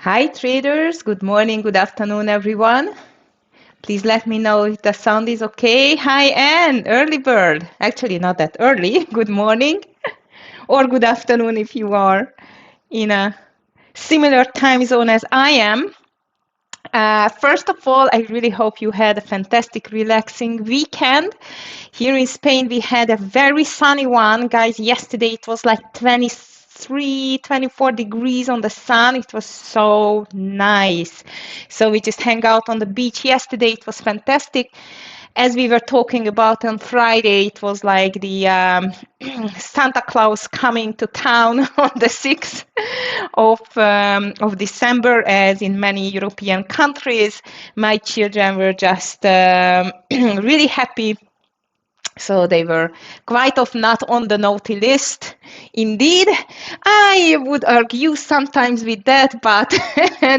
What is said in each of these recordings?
Hi traders, good morning, good afternoon everyone. Please let me know if the sound is okay. Hi Anne, early bird. Actually not that early. Good morning or good afternoon if you are in a similar time zone as I am. First of all, I really hope you had a fantastic, relaxing weekend. Here in Spain, we had a very sunny one. Guys, yesterday it was like 23, 24 degrees on the sun. It was so nice. So we just hang out on the beach yesterday. It was fantastic. As we were talking about on Friday, it was like the Santa Claus coming to town on the 6th of December, as in many European countries. My children were just really happy. So they were quite often not on the naughty list. Indeed, I would argue sometimes with that, but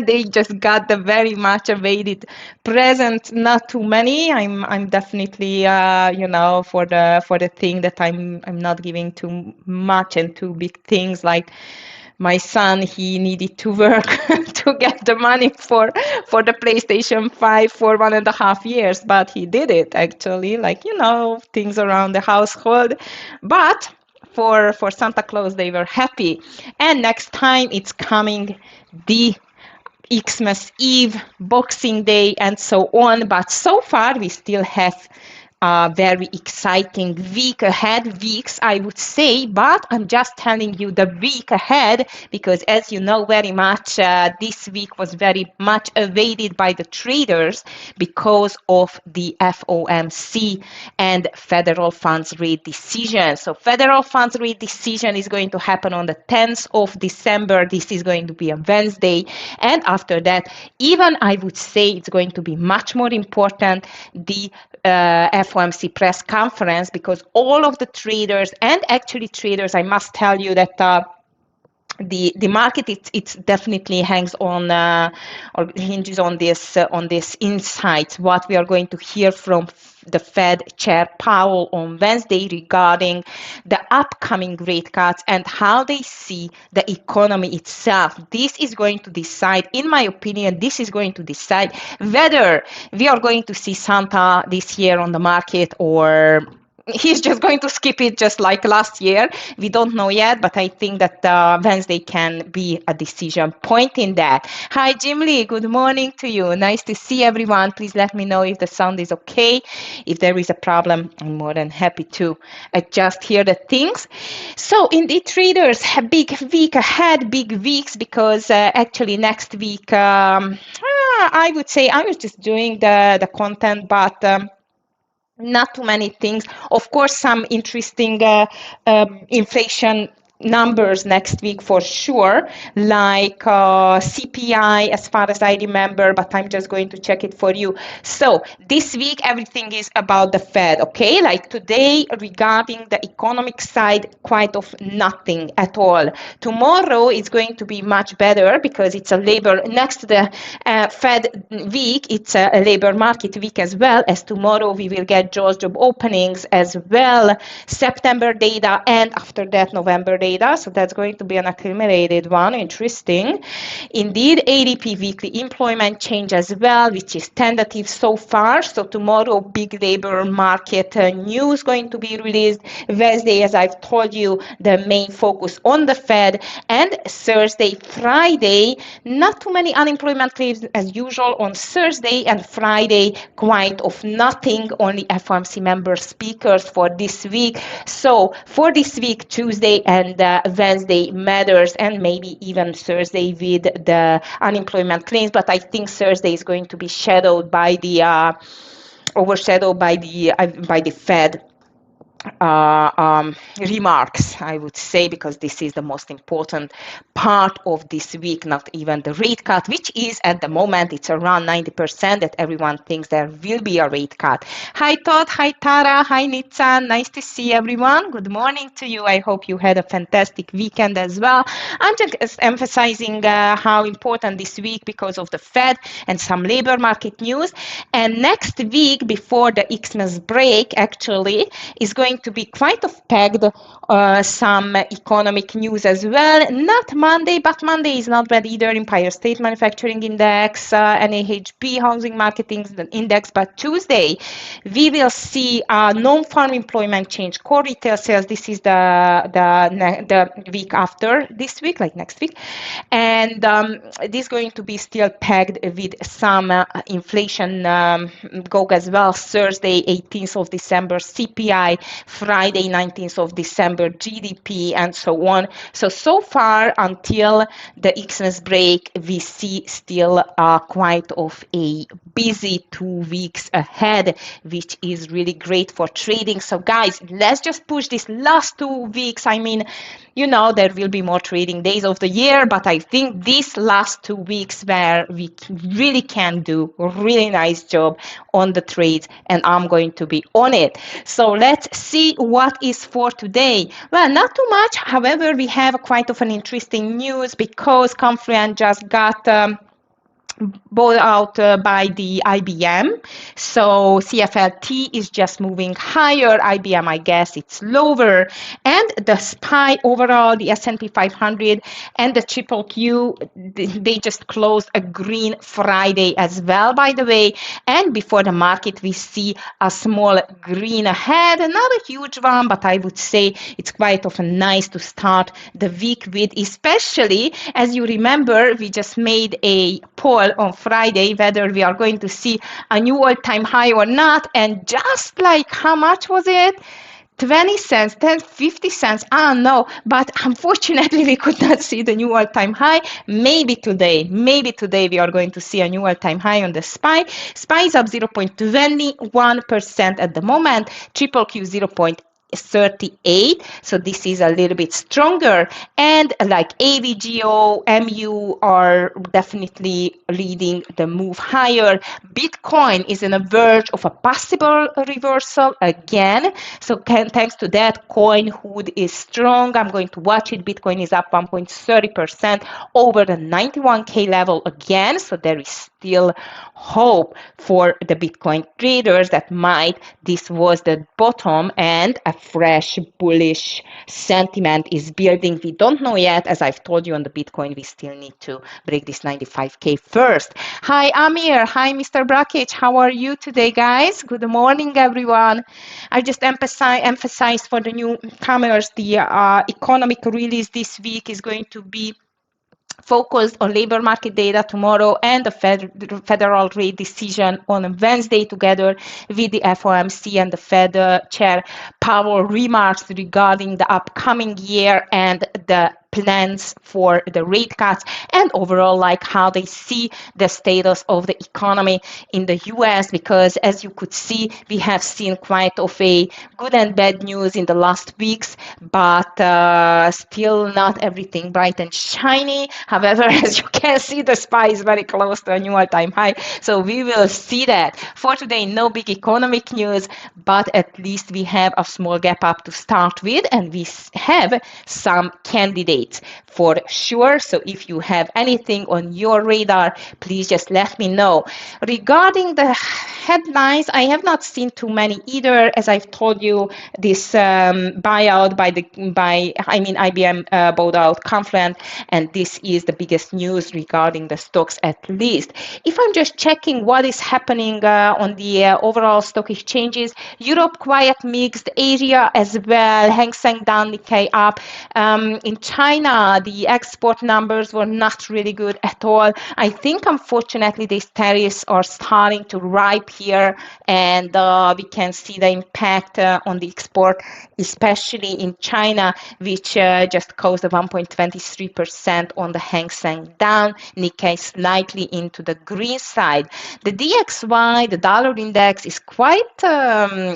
they just got the very much awaited present. Not too many. I'm definitely for the thing that I'm not giving too much and too big things like. My son, he needed to work to get the money for the PlayStation 5 for 1.5 years, but he did it actually, like, things around the household. But for Santa Claus, they were happy. And next time it's coming the Xmas Eve, Boxing Day, and so on. But so far, we still have a very exciting week ahead, weeks, I would say. But I'm just telling you the week ahead because, as you know very much, this week was very much awaited by the traders because of the FOMC and federal funds rate decision. So federal funds rate decision is going to happen on the 10th of December. This is going to be a Wednesday. And after that, even I would say it's going to be much more important, the FOMC press conference, because all of the traders, and actually traders, I must tell you that the market it's definitely hangs on or hinges on this insights, what we are going to hear from the Fed Chair Powell on Wednesday regarding the upcoming rate cuts and how they see the economy itself. This is going to decide, in my opinion, this is going to decide whether we are going to see Santa this year on the market, or he's just going to skip it just like last year. We don't know yet, but I think that Wednesday can be a decision point in that. Hi, Jim Lee. Good morning to you. Nice to see everyone. Please let me know if the sound is okay. If there is a problem, I'm more than happy to adjust here the things. So indeed, traders, a big week ahead, big weeks, because actually next week, I would say I was just doing the content, but not too many things. Of course, some interesting inflation numbers next week for sure, like CPI as far as I remember, but I'm just going to check it for you. So this week, everything is about the Fed, okay? Like today, regarding the economic side, quite of nothing at all. Tomorrow is going to be much better because it's a labor, next to the Fed week, it's a labor market week as well, as tomorrow we will get job openings as well, September data, and after that November data. So that's going to be an accumulated one. Interesting. Indeed, ADP weekly employment change as well, which is tentative so far. So tomorrow, big labor market news going to be released. Wednesday, as I've told you, the main focus on the Fed. And Thursday, Friday, not too many unemployment claims as usual on Thursday, and Friday, quite of nothing, only FOMC member speakers for this week. So for this week, Tuesday and Wednesday matters, and maybe even Thursday with the unemployment claims. But I think Thursday is going to be shadowed by the overshadowed by the Fed remarks, I would say, because this is the most important part of this week, not even the rate cut, which is at the moment, it's around 90% that everyone thinks there will be a rate cut. Hi Todd, hi Tara, hi Nitsan, nice to see everyone. Good morning to you. I hope you had a fantastic weekend as well. I'm just emphasizing how important this week because of the Fed and some labor market news. And next week, before the Xmas break, actually, is going going to be quite pegged some economic news as well. Not Monday, but Monday is not bad either. Empire State Manufacturing Index, NAHB Housing Market Index. But Tuesday, we will see non-farm employment change, core retail sales. This is the week after this week, like next week, and this is going to be still pegged with some inflation go as well. Thursday, 18th of December, CPI, Friday, 19th of December, GDP, and so on. So far, until the Xmas break, we see still quite of a busy 2 weeks ahead, which is really great for trading. So guys, let's just push this last 2 weeks. I mean, you know, there will be more trading days of the year, but I think these last 2 weeks where we really can do a really nice job on the trades, and I'm going to be on it. So let's see what is for today. Well, not too much. However, we have quite of an interesting news because Confluent just got bought out by the IBM. So CFLT is just moving higher. IBM, I guess, it's lower. And the SPY overall, the S&P 500 and the triple Q, they just closed a green Friday as well, by the way. And before the market, we see a small green ahead. Not a huge one, but I would say it's quite often nice to start the week with, especially as you remember, we just made a poll on Friday whether we are going to see a new all-time high or not, and just like how much was it? 20 cents, 10, 50 cents, I don't know, but unfortunately we could not see the new all-time high. Maybe today we are going to see a new all-time high on the SPY. SPY is up 0.21% at the moment, triple Q 0.38, so this is a little bit stronger, and like AVGO, MU are definitely leading the move higher. Bitcoin is on the verge of a possible reversal again, so thanks to that, Coinhood is strong. I'm going to watch it. Bitcoin is up 1.30% over the 91k level again, so there is still hope for the Bitcoin traders that this was the bottom and a fresh bullish sentiment is building. We don't know yet. As I've told you on the Bitcoin, we still need to break this 95k first. Hi Amir, hi Mr. Brackage, how are you today, guys? Good morning, everyone. I just emphasize for the newcomers, the economic release this week is going to be focused on labor market data tomorrow and the federal rate decision on Wednesday, together with the FOMC and the Fed Chair Powell remarks regarding the upcoming year and the plans for the rate cuts, and overall like how they see the status of the economy in the US, because as you could see, we have seen quite of a good and bad news in the last weeks, but still not everything bright and shiny. However, as you can see, the SPY is very close to a new all-time high, so we will see that. For today, no big economic news, but at least we have a small gap up to start with, and we have some candidates for sure. So if you have anything on your radar, please just let me know. Regarding the headlines, I have not seen too many either. As I've told you, this buyout by IBM bought out Confluent, and this is the biggest news regarding the stocks, at least. If I'm just checking what is happening on the overall stock exchanges, Europe quiet, mixed, Asia as well, Hang Seng down, Nikkei up. In China, the export numbers were not really good at all. I think, unfortunately, these tariffs are starting to ripe here, and we can see the impact on the export, especially in China, which just caused a 1.23% on the Hang Seng down, Nikkei slightly into the green side. The DXY, the dollar index, is quite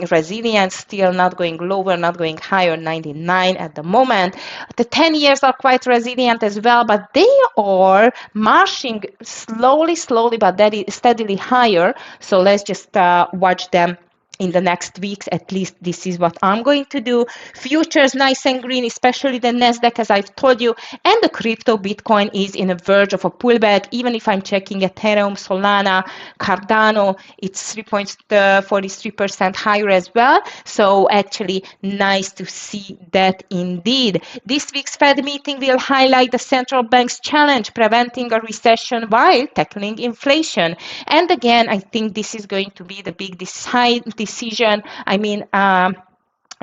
resilient, still not going lower, not going higher, 99 at the moment. The 10 years are quite resilient as well, but they are marching slowly, but steadily higher. So let's just watch them in the next weeks. At least this is what I'm going to do. Futures nice and green, especially the Nasdaq, as I've told you, and the crypto Bitcoin is in a verge of a pullback. Even if I'm checking Ethereum, Solana, Cardano, it's 3.43% higher as well. So actually nice to see that indeed. This week's Fed meeting will highlight the central bank's challenge preventing a recession while tackling inflation. And again, I think this is going to be the big decision. I mean, a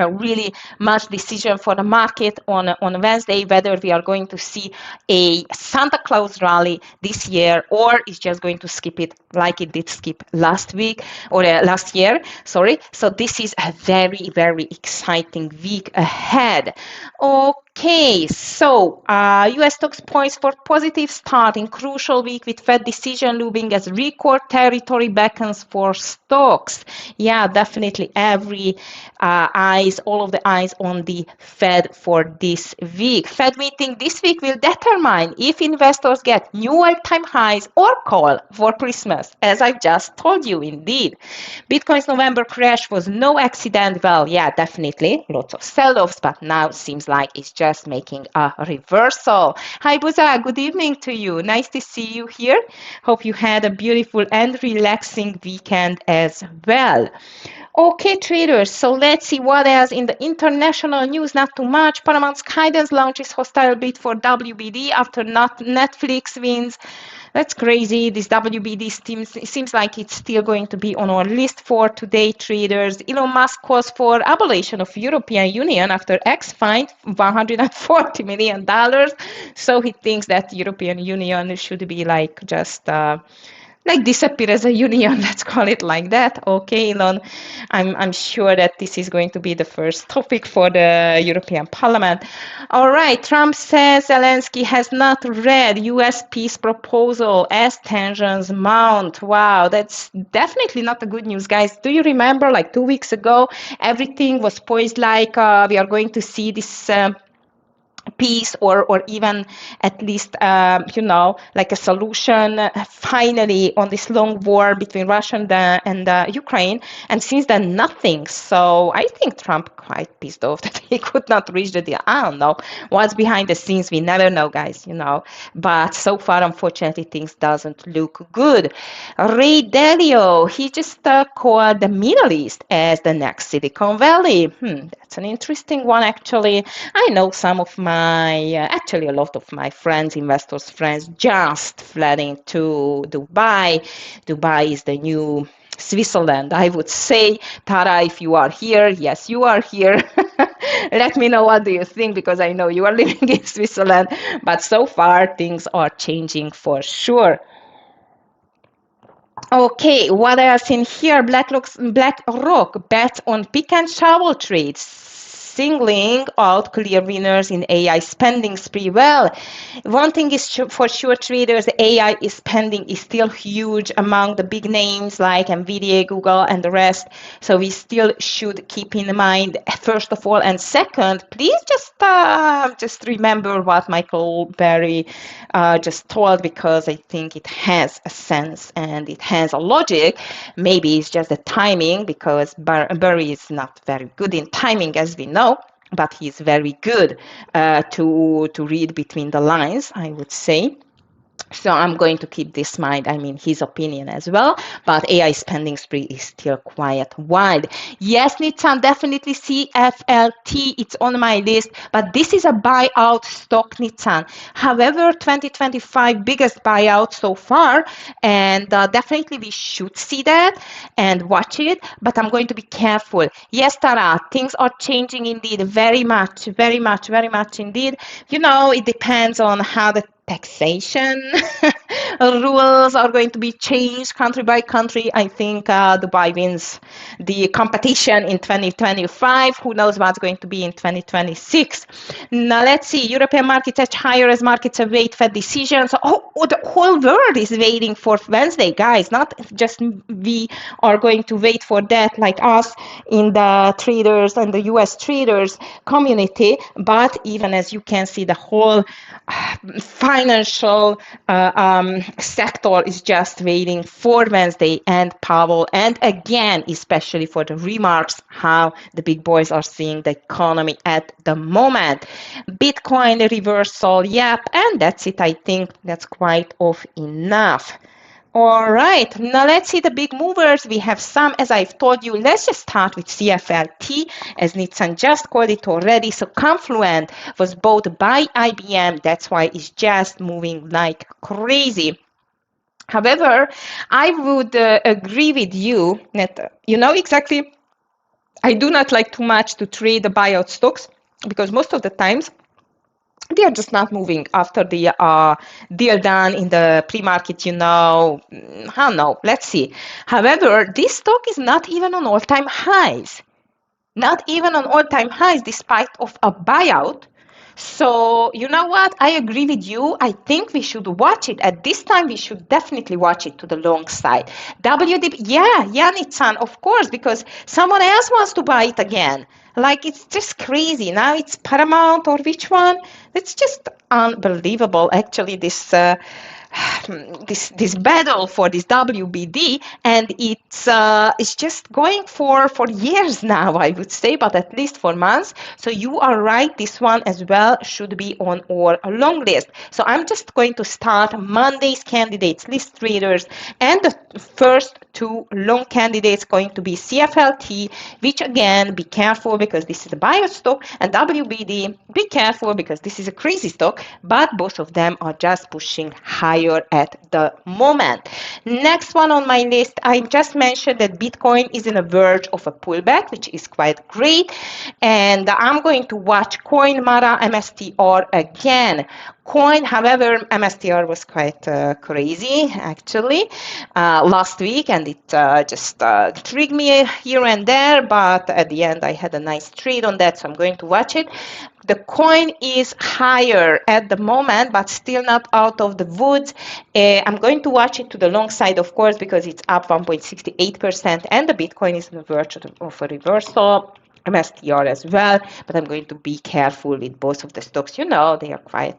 really much decision for the market on Wednesday, whether we are going to see a Santa Claus rally this year or is just going to skip it like it did skip last week or last year. Sorry. So this is a very, very exciting week ahead. Okay, so U.S. stocks poised for positive start in crucial week with Fed decision looming as record territory beckons for stocks. Yeah, definitely all of the eyes on the Fed for this week. Fed meeting this week will determine if investors get new all-time highs or call for Christmas, as I've just told you indeed. Bitcoin's November crash was no accident. Well, yeah, definitely lots of sell-offs, but now it seems like it's just making a reversal. Hi, Buza, good evening to you. Nice to see you here. Hope you had a beautiful and relaxing weekend as well. Okay, traders, so let's see what else in the international news. Not too much. Paramount's guidance launches hostile bid for WBD after Netflix wins. That's crazy. This WBD seems like it's still going to be on our list for today, traders. Elon Musk calls for abolition of European Union after X fined $140 million. So he thinks that European Union should be like just like disappear as a union, let's call it like that. Okay, Elon, I'm sure that this is going to be the first topic for the European Parliament. All right, Trump says Zelensky has not read US peace proposal as tensions mount. Wow, that's definitely not the good news, guys. Do you remember like 2 weeks ago, everything was poised like we are going to see this peace or even at least like a solution finally on this long war between Russia and Ukraine, and since then nothing. So I think Trump quite pissed off that he could not reach the deal. I don't know what's behind the scenes, we never know, guys, but so far unfortunately things doesn't look good. Ray Dalio, he just called the Middle East as the next Silicon Valley. That's an interesting one, actually. I know some of actually a lot of my friends, investors' friends, just fled into Dubai. Dubai is the new Switzerland, I would say. Tara, if you are here, yes, you are here. Let me know what do you think, because I know you are living in Switzerland, but so far things are changing for sure. Okay, what else in here? BlackRock bets on pick and shovel trades, singling out clear winners in AI spending spree. Well, one thing is for sure, traders, AI spending is still huge among the big names like Nvidia, Google, and the rest. So we still should keep in mind, first of all, and second, please just remember what Michael Berry just told, because I think it has a sense and it has a logic. Maybe it's just the timing, because Berry is not very good in timing, as we know, but he's very good to read between the lines, I would say. So I'm going to keep this in mind, I mean, his opinion as well, but AI spending spree is still quite wide. Yes, Nissan, definitely CFLT, it's on my list, but this is a buyout stock, Nissan. However, 2025 biggest buyout so far, and definitely we should see that and watch it, but I'm going to be careful. Yes, Tara, things are changing indeed, very much indeed. It depends on how the taxation rules are going to be changed country by country. I think Dubai wins the competition in 2025. Who knows what's going to be in 2026. Now let's see. European markets edge higher as markets await Fed decisions. Oh, the whole world is waiting for Wednesday, guys. Not just we are going to wait for that, like us in the traders and the US traders community, but even as you can see, the whole financial sector is just waiting for Wednesday and Powell, and again, especially for the remarks, how the big boys are seeing the economy at the moment. Bitcoin reversal, yep, and that's it. I think that's quite of enough. All right, now let's see the big movers. We have some, as I've told you. Let's just start with CFLT, as Nitsan just called it already. So Confluent was bought by IBM. That's why it's just moving like crazy. However, I would agree with you that, exactly, I do not like too much to trade the buyout stocks because most of the times they are just not moving after the deal done in the pre-market, I don't know, let's see. However, this stock is not even on all-time highs. Not even on all-time highs despite of a buyout. So you know what? I agree with you. I think we should watch it. At this time, we should definitely watch it to the long side. WDP, yeah, Yanitsan, of course, because someone else wants to buy it again. Like, it's just crazy. Now it's Paramount or which one? It's just unbelievable, actually, this battle for this WBD, and it's just going for years now, I would say, but at least for months. So you are right, this one as well should be on our long list. So I'm just going to start Monday's candidates list traders, and the first two long candidates going to be CFLT, which again, be careful because this is a buyout stock, and WBD, be careful because this is a crazy stock, but both of them are just pushing higher at the moment. Next one on my list, I just mentioned that Bitcoin is in a verge of a pullback, which is quite great, and I'm going to watch CoinMara MSTR again. Coin, however, MSTR was quite crazy actually last week, and it just tricked me here and there, but at the end I had a nice trade on that, so I'm going to watch it. The coin is higher at the moment, but still not out of the woods. I'm going to watch it to the long side, of course, because it's up 1.68%, and the Bitcoin is on the verge of a reversal. MSTR as well, but I'm going to be careful with both of the stocks. They are quite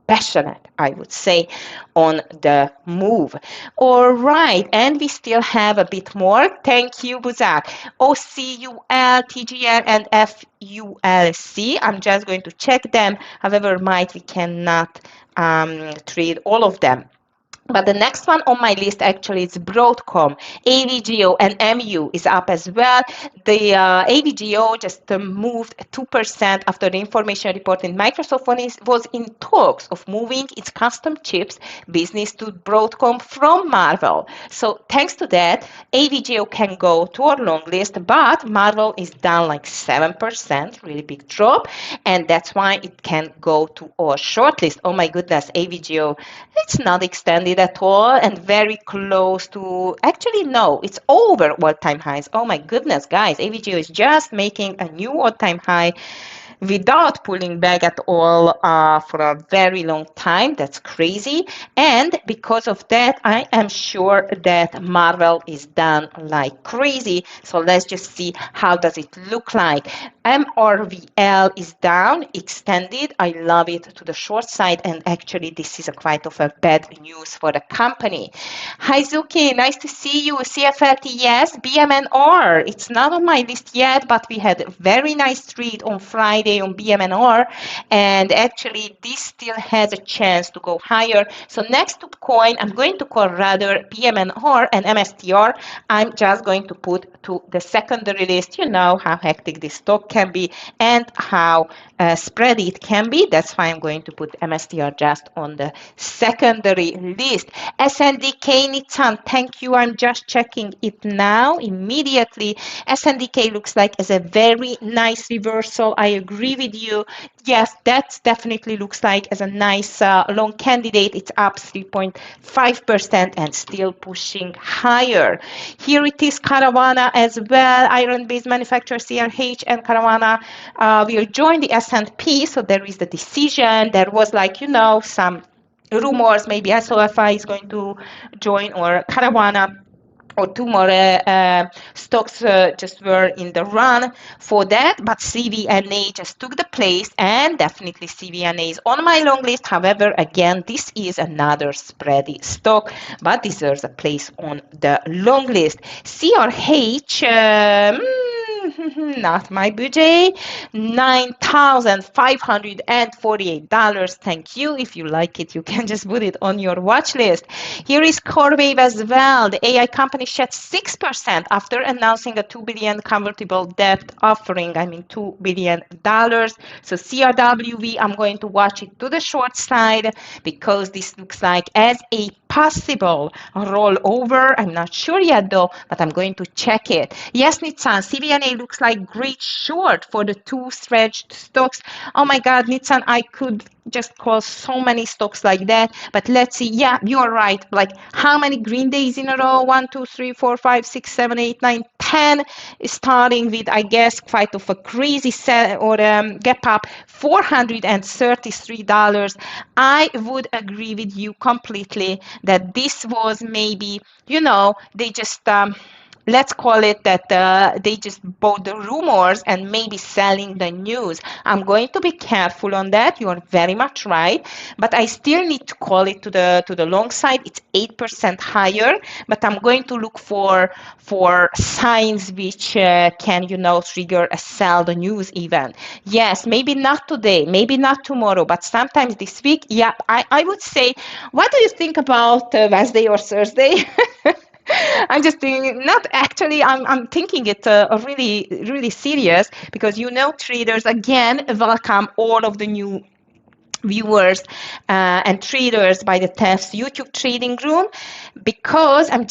passionate, I would say, on the move. All right, and we still have a bit more. Thank you, Buzak. OCUL, TGL, and FULC. I'm just going to check them. However, we cannot trade all of them. But the next one on my list actually is Broadcom. AVGO and MU is up as well. The AVGO just moved 2% after the information report in Microsoft was in talks of moving its custom chips business to Broadcom from Marvell. So thanks to that, AVGO can go to our long list, but Marvell is down like 7%, really big drop, and that's why it can go to our short list. Oh my goodness, AVGO, it's not extended at all and very close to, actually no, it's over all-time highs. Oh my goodness, guys, AVGO is just making a new all-time high without pulling back at all for a very long time. That's crazy. And because of that, I am sure that Marvell is down like crazy. So let's just see how does it look like. MRVL is down, extended. I love it to the short side, and actually this is a quite of a bad news for the company. Hi Zuki, nice to see you. CFLT, yes. BMNR, it's not on my list yet, but we had a very nice trade on Friday on BMNR, and actually this still has a chance to go higher. So next to coin, I'm going to call rather BMNR and MSTR. I'm just going to put to the secondary list. You know how hectic this stock can be and how spready it can be. That's why I'm going to put MSTR just on the secondary list. SNDK Nitsan, thank you. I'm just checking it now immediately. SNDK looks like as a very nice reversal. I agree with you. Yes, that definitely looks like as a nice long candidate. It's up 3.5% and still pushing higher. Here it is, Caravana as well. Iron-based manufacturer CRH and Caravana will join the S&P. So there is the decision. There was some rumors maybe SOFI is going to join or Caravana. or two more stocks just were in the run for that, but CVNA just took the place, and definitely CVNA is on my long list. However, again, this is another spready stock, but deserves a place on the long list. CRH, not my budget, $9,548. Thank you. If you like it, you can just put it on your watch list. Here is CoreWave as well. The AI company shed 6% after announcing a $2 billion convertible debt offering. I mean, $2 billion. So CRWV, I'm going to watch it to the short side because this looks like as a possible rollover. I'm not sure yet though, but I'm going to check it. Yes, Nitsan, CVNA looks like great short for the two stretched stocks. Oh my God, Nitsan, I could just call so many stocks like that, but let's see. Yeah, you're right. Like how many green days in a row? 1, 2, 3, 4, 5, 6, 7, 8, 9, 10, starting with, I guess, quite of a crazy set or gap up, $433. I would agree with you completely that this was maybe, they just let's call it that they just bought the rumors and maybe selling the news. I'm going to be careful on that. You are very much right, but I still need to call it to the long side. It's 8% higher, but I'm going to look for signs which can trigger a sell the news event. Yes, maybe not today, maybe not tomorrow, but sometimes this week. Yeah, I would say, what do you think about Wednesday or Thursday? I'm just thinking, not actually, I'm thinking it really, really serious because traders, again, welcome all of the new viewers and traders by the TEFS YouTube trading room, because I'm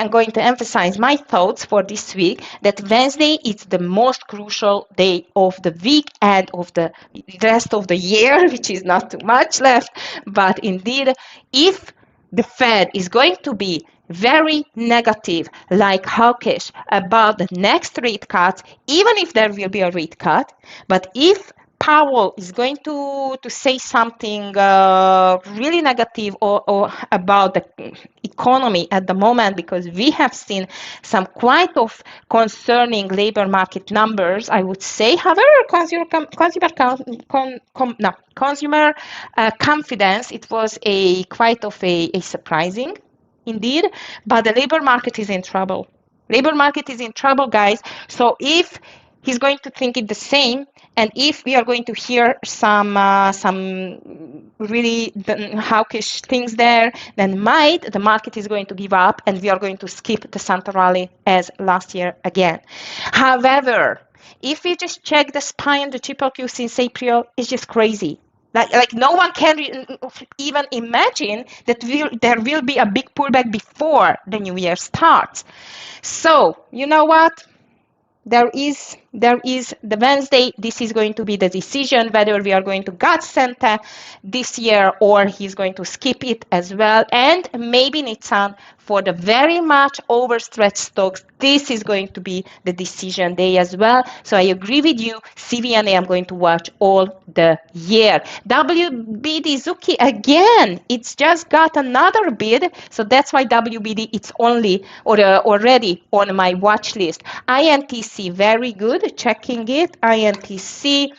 going to emphasize my thoughts for this week that Wednesday is the most crucial day of the week and of the rest of the year, which is not too much left. But indeed, if the Fed is going to be very negative, like hawkish about the next rate cut, even if there will be a rate cut, but if Powell is going to say something really negative or about the economy at the moment, because we have seen some quite of concerning labor market numbers, I would say. However, consumer confidence, it was quite of a surprising indeed, but the labor market is in trouble. Labor market is in trouble, guys. So if he's going to think it the same, and if we are going to hear some really hawkish things there, then the market is going to give up, and we are going to skip the Santa rally as last year again. However, if we just check the SPY and the triple Q since April, it's just crazy. Like no one can even imagine that there will be a big pullback before the new year starts. So you know what? There is the Wednesday. This is going to be the decision whether we are going to gut Santa this year or he's going to skip it as well. And maybe Nitsan, for the very much overstretched stocks, this is going to be the decision day as well. So I agree with you. CVNA, I'm going to watch all the year. WBD Zuki, again, it's just got another bid. So that's why WBD, it's only or already on my watch list. INTC, very good. Checking it. INTC.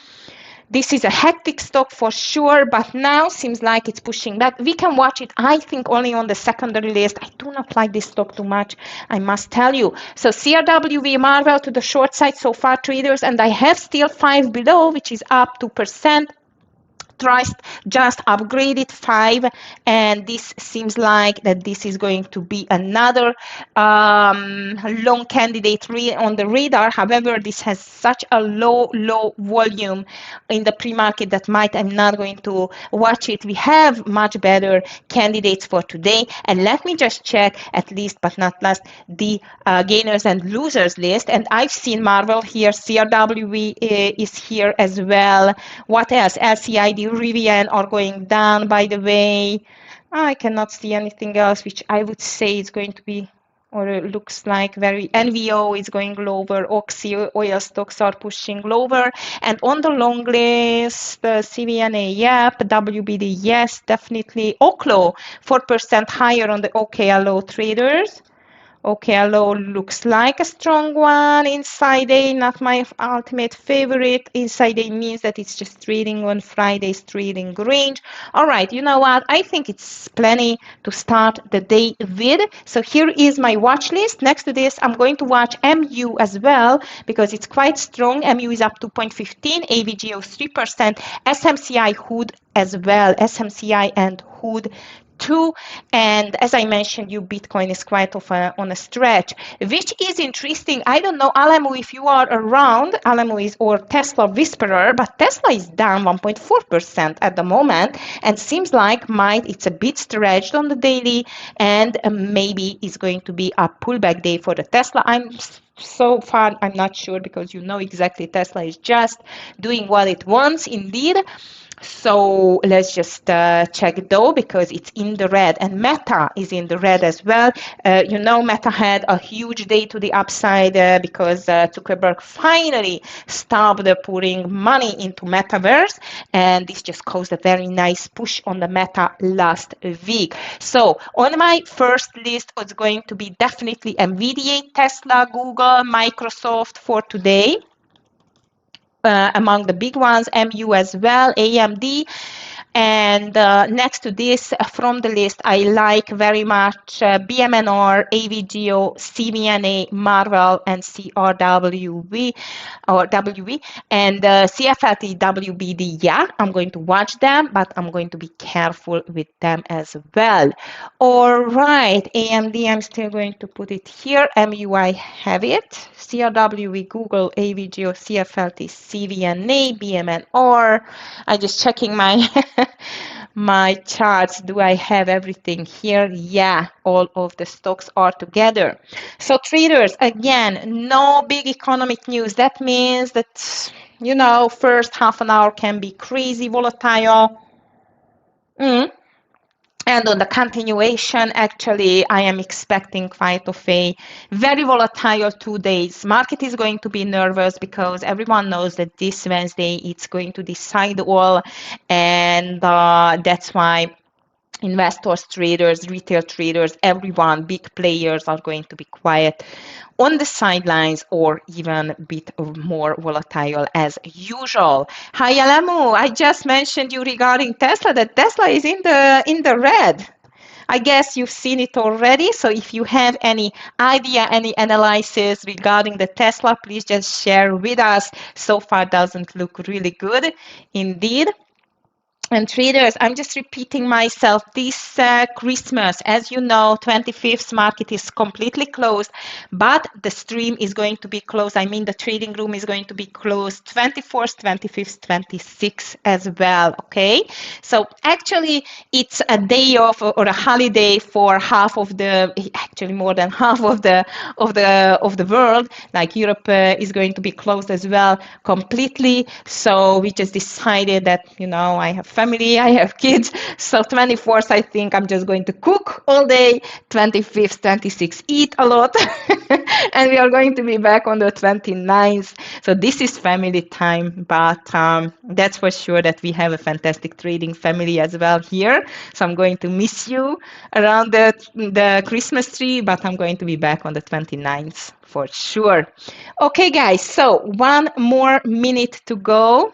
This is a hectic stock for sure, but now seems like it's pushing back. We can watch it, I think, only on the secondary list. I do not like this stock too much, I must tell you. So CRWV Marvel to the short side so far, traders, and I have still 5 below, which is up 2%. Trust just upgraded 5, and this seems like that this is going to be another long candidate on the radar. However, this has such a low volume in the pre-market that I'm not going to watch it. We have much better candidates for today, and let me just check, at least but not last, the gainers and losers list. And I've seen Marvel here, CRWV is here as well. What else? LCID, Rivian are going down, by the way. I cannot see anything else which I would say is going to be, or it looks like very, NVO is going lower, Oxy oil stocks are pushing lower. And on the long list, CVNA, yep, WBD, yes, definitely. Oklo, 4% higher on the OKLO traders. Okay, hello, looks like a strong one. Inside A, not my ultimate favorite. Inside A means that it's just trading on Friday's trading range. All right, you know what? I think it's plenty to start the day with. So here is my watch list. Next to this, I'm going to watch MU as well because it's quite strong. MU is up 2.15, AVGO 3%, SMCI Hood as well, SMCI and Hood too. And as I mentioned, you Bitcoin is quite on a stretch, which is interesting. I don't know, Alamu, if you are around. Alamu is or Tesla whisperer, but Tesla is down 1.4% at the moment, and seems like it's a bit stretched on the daily, and maybe it's going to be a pullback day for the Tesla. So far, I'm not sure because you know exactly Tesla is just doing what it wants indeed. So let's just check though, because it's in the red, and Meta is in the red as well. You know, Meta had a huge day to the upside because Zuckerberg finally stopped putting money into metaverse, and this just caused a very nice push on the Meta last week. So on my first list was going to be definitely Nvidia, Tesla, Google, Microsoft for today. Among the big ones, MU as well, AMD. And next to this, from the list, I like very much BMNR, AVGO, CVNA, Marvel, and CRWV, or WV, and CFLT, WBD. Yeah, I'm going to watch them, but I'm going to be careful with them as well. All right, AMD, I'm still going to put it here. MU, I have it. CRWV, Google, AVGO, CFLT, CVNA, BMNR. I'm just checking my my charts. Do I have everything here? Yeah, all of the stocks are together. So traders, again, no big economic news. That means that, you know, first half an hour can be crazy volatile. And on the continuation, actually, I am expecting quite of a very volatile 2 days. Market is going to be nervous because everyone knows that this Wednesday it's going to decide all, and that's why investors, traders, retail traders, everyone, big players are going to be quiet on the sidelines or even a bit more volatile as usual. Hi, Alamu. I just mentioned you regarding Tesla, that Tesla is in the red. I guess you've seen it already. So if you have any idea, any analysis regarding the Tesla, please just share with us. So far doesn't look really good indeed. And traders, I'm just repeating myself. This Christmas, as you know, 25th market is completely closed, but the stream is going to be closed. I mean, the trading room is going to be closed 24th, 25th, 26th as well. Okay, so actually, it's a day off or a holiday for half of the, actually more than half of the world. Like Europe is going to be closed as well completely. So we just decided that, you know, I have family, I have kids. So 24th, I think I'm just going to cook all day. 25th, 26th, eat a lot. And we are going to be back on the 29th. So this is family time, but that's for sure that we have a fantastic trading family as well here. So I'm going to miss you around the Christmas tree, but I'm going to be back on the 29th for sure. Okay, guys, so 1 more minute to go.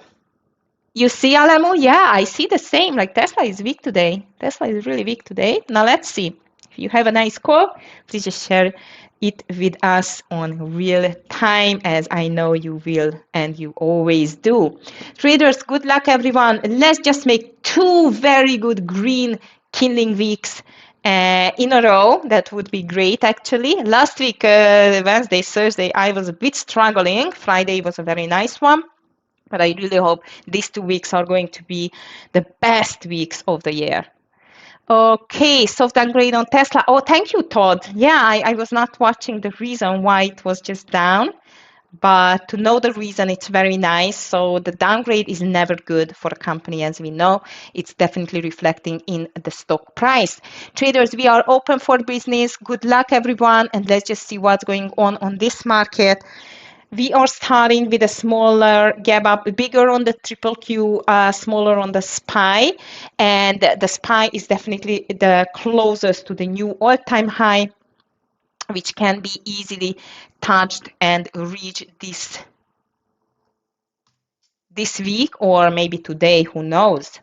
You see, Alamo? Yeah, I see the same. Like Tesla is weak today. Tesla is really weak today. Now let's see. If you have a nice call, please just share it with us on real time, as I know you will and you always do. Traders, good luck, everyone. Let's just make 2 very good green killing weeks in a row. That would be great, actually. Last week, Wednesday, Thursday, I was a bit struggling. Friday was a very nice one. But I really hope these 2 weeks are going to be the best weeks of the year. Okay, soft downgrade on Tesla. Oh, thank you, Todd. Yeah, I was not watching the reason why it was just down, but to know the reason, it's very nice. So the downgrade is never good for a company, as we know. It's definitely reflecting in the stock price. Traders, we are open for business. Good luck, everyone, and let's just see what's going on this market. We are starting with a smaller gap up, bigger on the triple Q, smaller on the SPY. And the SPY is definitely the closest to the new all-time high. which can be easily touched and reach this week or maybe today, who knows.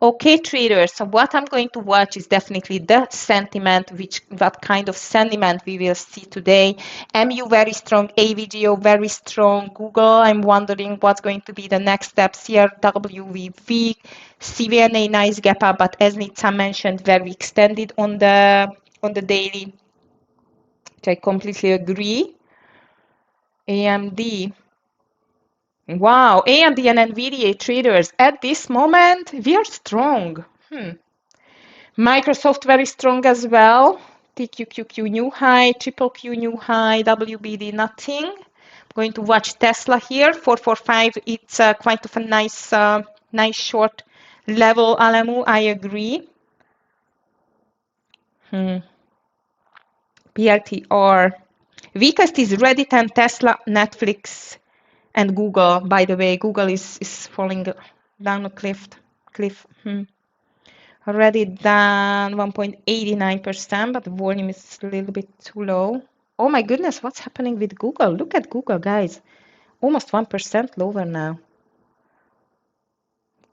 Okay, traders, so what I'm going to watch is definitely the sentiment, what kind of sentiment we will see today. MU very strong, AVGO very strong, Google, I'm wondering what's going to be the next steps here, WV weak, CVNA nice gap up, but as Nitsa mentioned, very extended on the daily, which I completely agree. AMD. Wow, AMD and NVIDIA traders, at this moment, we are strong. Microsoft very strong as well. TQQQ new high, triple Q new high, WBD nothing. I'm going to watch Tesla here, 445. It's quite of a nice short level, Alamu. I agree. PLTR. Weakest is Reddit and Tesla, Netflix, and Google. By the way, Google is falling down a cliff. Already down 1.89%, but the volume is a little bit too low. Oh my goodness, what's happening with Google? Look at Google, guys. Almost 1% lower now.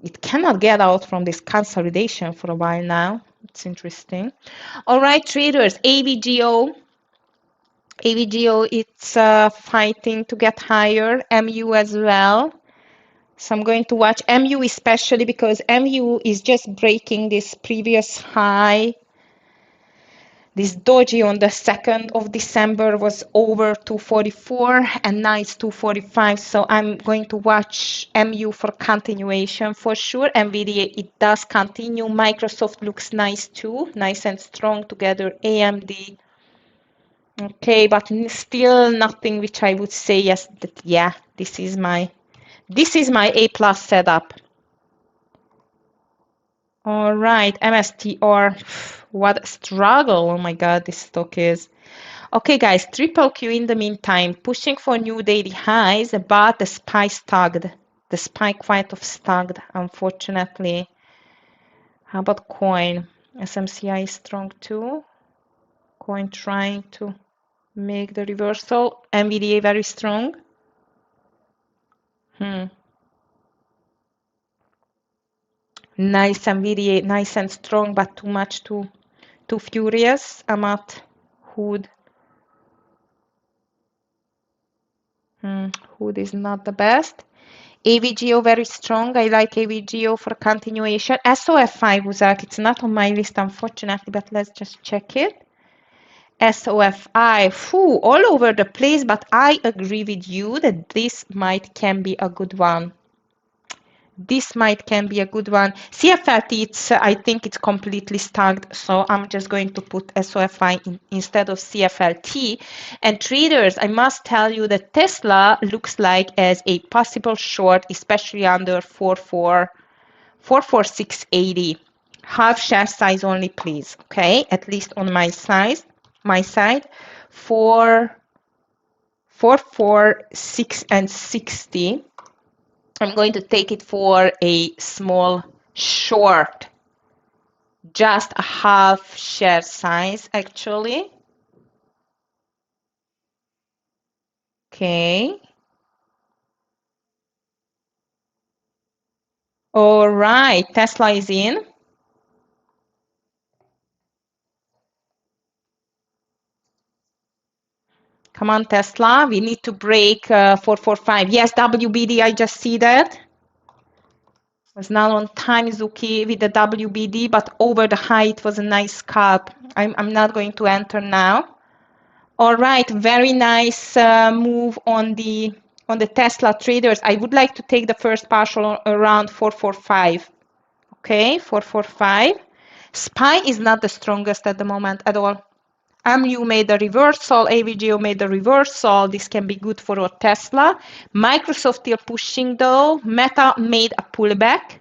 It cannot get out from this consolidation for a while now. It's interesting. All right, traders, AVGO. AVGO, it's fighting to get higher. MU as well. So I'm going to watch MU especially because MU is just breaking this previous high. This doji on the 2nd of December was over 244 and now it's 245. So I'm going to watch MU for continuation for sure. NVIDIA, it does continue. Microsoft looks nice too, nice and strong together. AMD. Okay, but still nothing which I would say yes, that yeah, this is my A plus setup. All right, MSTR, what a struggle. Oh my God, this stock is. Okay, guys, triple Q in the meantime, pushing for new daily highs, but the SPY stugged. The SPY quite of stugged, unfortunately. How about coin? SMCI is strong too. Coin trying to make the reversal. NVDA very strong. Nice NVDA, nice and strong, but too much too furious. Amat, Hood. Hood is not the best. AVGO very strong. I like AVGO for continuation. SOF5 Uzak, it's not on my list unfortunately, but let's just check it. SOFI, all over the place, but I agree with you that this can be a good one. This can be a good one. CFLT, I think it's completely stuck, so I'm just going to put SOFI instead of CFLT. And traders, I must tell you that Tesla looks like as a possible short, especially under 44680. Half share size only, please. Okay, at least on my side. 446 and 60. I'm going to take it for a small short, just a half share size actually. Okay. All right, Tesla is in. Come on, Tesla, we need to break 445. Yes, WBD, I just see that. Was not on time, Zuki, with the WBD, but over the high, it was a nice scalp. I'm not going to enter now. All right, very nice move on the Tesla traders. I would like to take the first partial around 445. Okay, 445. SPY is not the strongest at the moment at all. MU made a reversal, AVGO made a reversal. This can be good for our Tesla. Microsoft still pushing though. Meta made a pullback.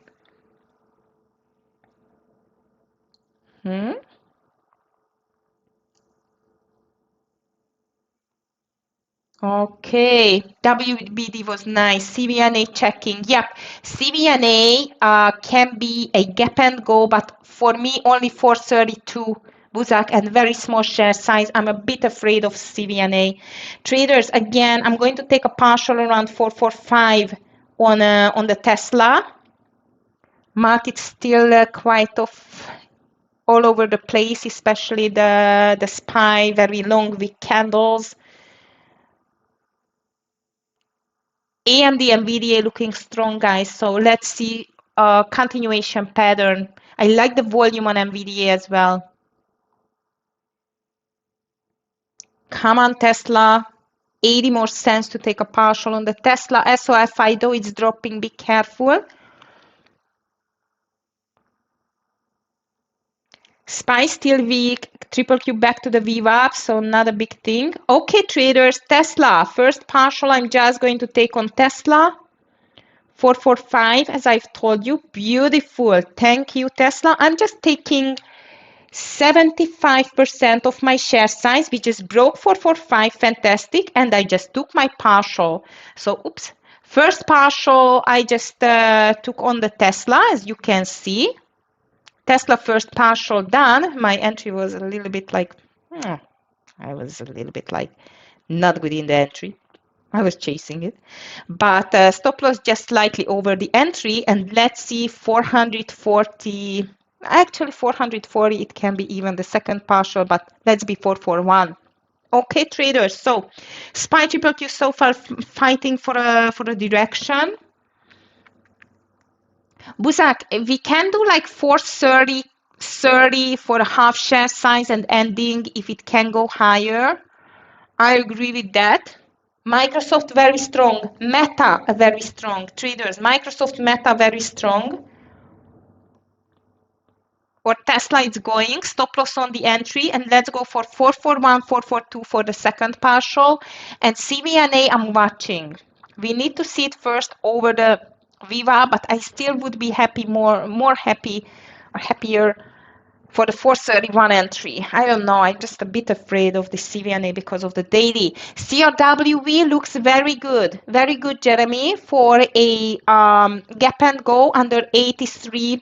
Okay, WBD was nice. CVNA checking. Yep, CVNA can be a gap and go, but for me only 432 Buzak, and very small share size. I'm a bit afraid of CVNA. Traders, again, I'm going to take a partial around 445 on the Tesla. Market still quite off all over the place, especially the SPY, very long wick candles. AMD and VDA looking strong, guys. So let's see a continuation pattern. I like the volume on NVDA as well. Come on, Tesla. 80 more cents to take a partial on the Tesla. SOFI, though it's dropping, be careful. SPY still weak. Triple Q back to the VWAP, so not a big thing. Okay, traders, Tesla. First partial I'm just going to take on Tesla. 445, as I've told you. Beautiful. Thank you, Tesla. I'm just taking 75% of my share size. We just broke 445, fantastic, and I just took my partial. So, oops, first partial I just took on the Tesla, as you can see. Tesla first partial done. My entry was a little bit like, I was a little bit like not good in the entry. I was chasing it, but stop loss just slightly over the entry, and let's see 440. Actually, 440, it can be even the second partial, but let's be 441. Okay, traders. So, SPY triple Q so far fighting for a direction. Buzak, we can do like 430, 30 for a half share size and ending if it can go higher. I agree with that. Microsoft very strong. Meta very strong. Traders, Microsoft Meta very strong. Or Tesla is going. Stop loss on the entry. And let's go for 441, 442 for the second partial. And CVNA I'm watching. We need to see it first over the Viva, but I still would be happy, more happy or happier for the 431 entry. I don't know. I'm just a bit afraid of the CVNA because of the daily. CRWV looks very good. Very good, Jeremy, for a gap and go under 83.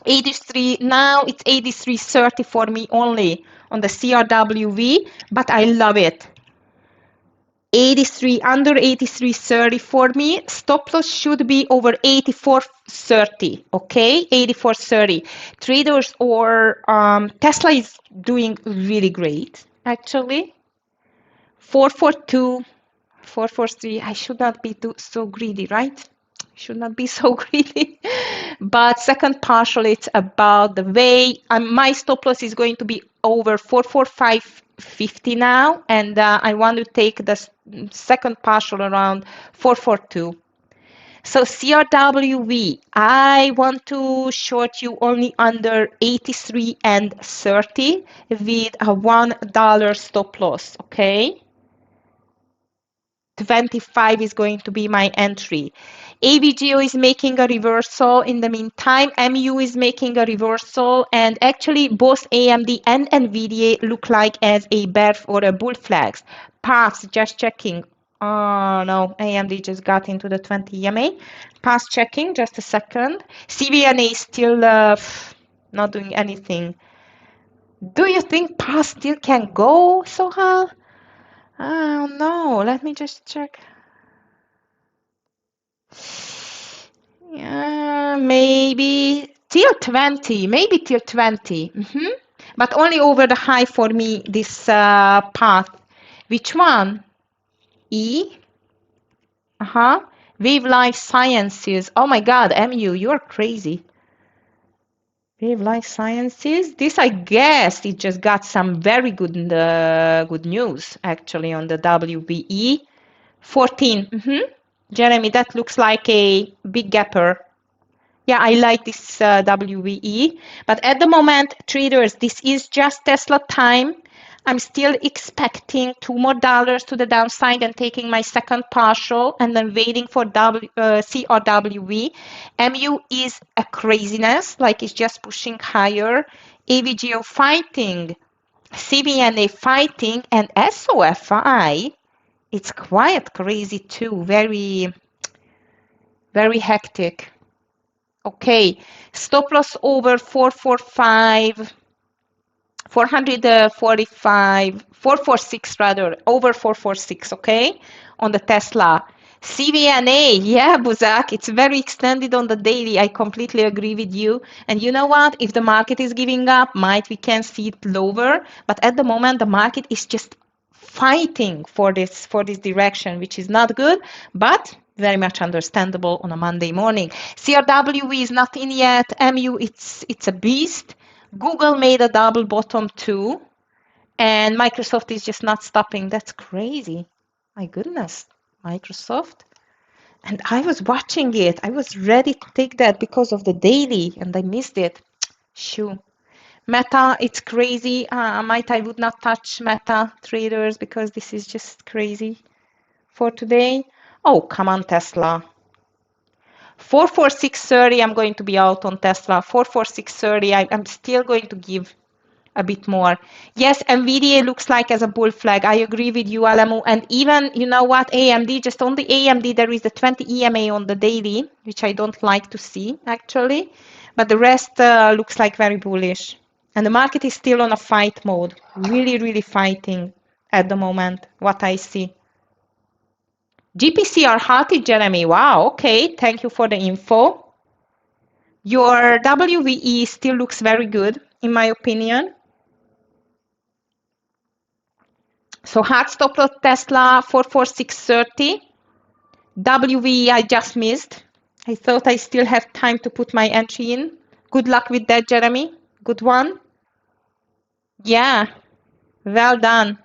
83. Now it's 83.30 for me only on the CRWV, but I love it. 83 under 83.30 for me. Stop loss should be over 84.30. Okay, 84.30. Traders or Tesla is doing really great actually. 442, 443. I should not be so greedy, right? Should not be so greedy. But second partial, it's about the way. My stop loss is going to be over 445.50 now, and I want to take the second partial around 442. So CRWV, I want to short you only under 83 and 30 with a $1 stop loss, okay? 25 is going to be my entry. AVGO is making a reversal. In the meantime, MU is making a reversal, and actually both AMD and NVIDIA look like as a bear or a bull flags. Paths, just checking. Oh no, AMD just got into the 20 EMA. Paths checking, just a second. CVNA is still not doing anything. Do you think paths still can go, Sohal? Oh no, let me just check. Yeah, maybe till 20, maybe till 20. But only over the high for me, this path. Which one? E? Wave Life Sciences. Oh my God, MU, you're crazy. Wave Life Sciences. This, I guess, it just got some very good good news actually on the WBE. 14. Jeremy, that looks like a big gapper. Yeah, I like this WVE. But at the moment, traders, this is just Tesla time. I'm still expecting $2 more to the downside and taking my second partial and then waiting for CRWV. MU is a craziness, like it's just pushing higher. AVGO fighting, CVNA fighting, and SOFI. It's quite crazy too, very, very hectic. Okay, stop loss over 445. 445, 446 rather, over 446, okay, on the Tesla. CVNA, yeah, Buzak, it's very extended on the daily. I completely agree with you. And you know what? If the market is giving up, might we can see it lower. But at the moment, the market is just fighting for this direction, which is not good, but very much understandable on a Monday morning. CRW is not in yet. MU, it's a beast. Google made a double bottom too, and Microsoft is just not stopping. That's crazy. My goodness, Microsoft. And I was watching it. I was ready to take that because of the daily, and I missed it. Shoo. Meta, it's crazy. I would not touch Meta traders because this is just crazy for today. Oh, come on, Tesla. 44630, I'm going to be out on Tesla. 44630, I'm still going to give a bit more. Yes, NVIDIA looks like as a bull flag. I agree with you, Alamu. And even, you know what, AMD, just on the AMD, there is the 20 EMA on the daily, which I don't like to see, actually. But the rest looks like very bullish. And the market is still on a fight mode. Really, really fighting at the moment, what I see. GPCR hearted, Jeremy. Wow, okay. Thank you for the info. Your WVE still looks very good, in my opinion. So hard stop loss Tesla 44630. WVE I just missed. I thought I still have time to put my entry in. Good luck with that, Jeremy. Good one. Yeah, well done.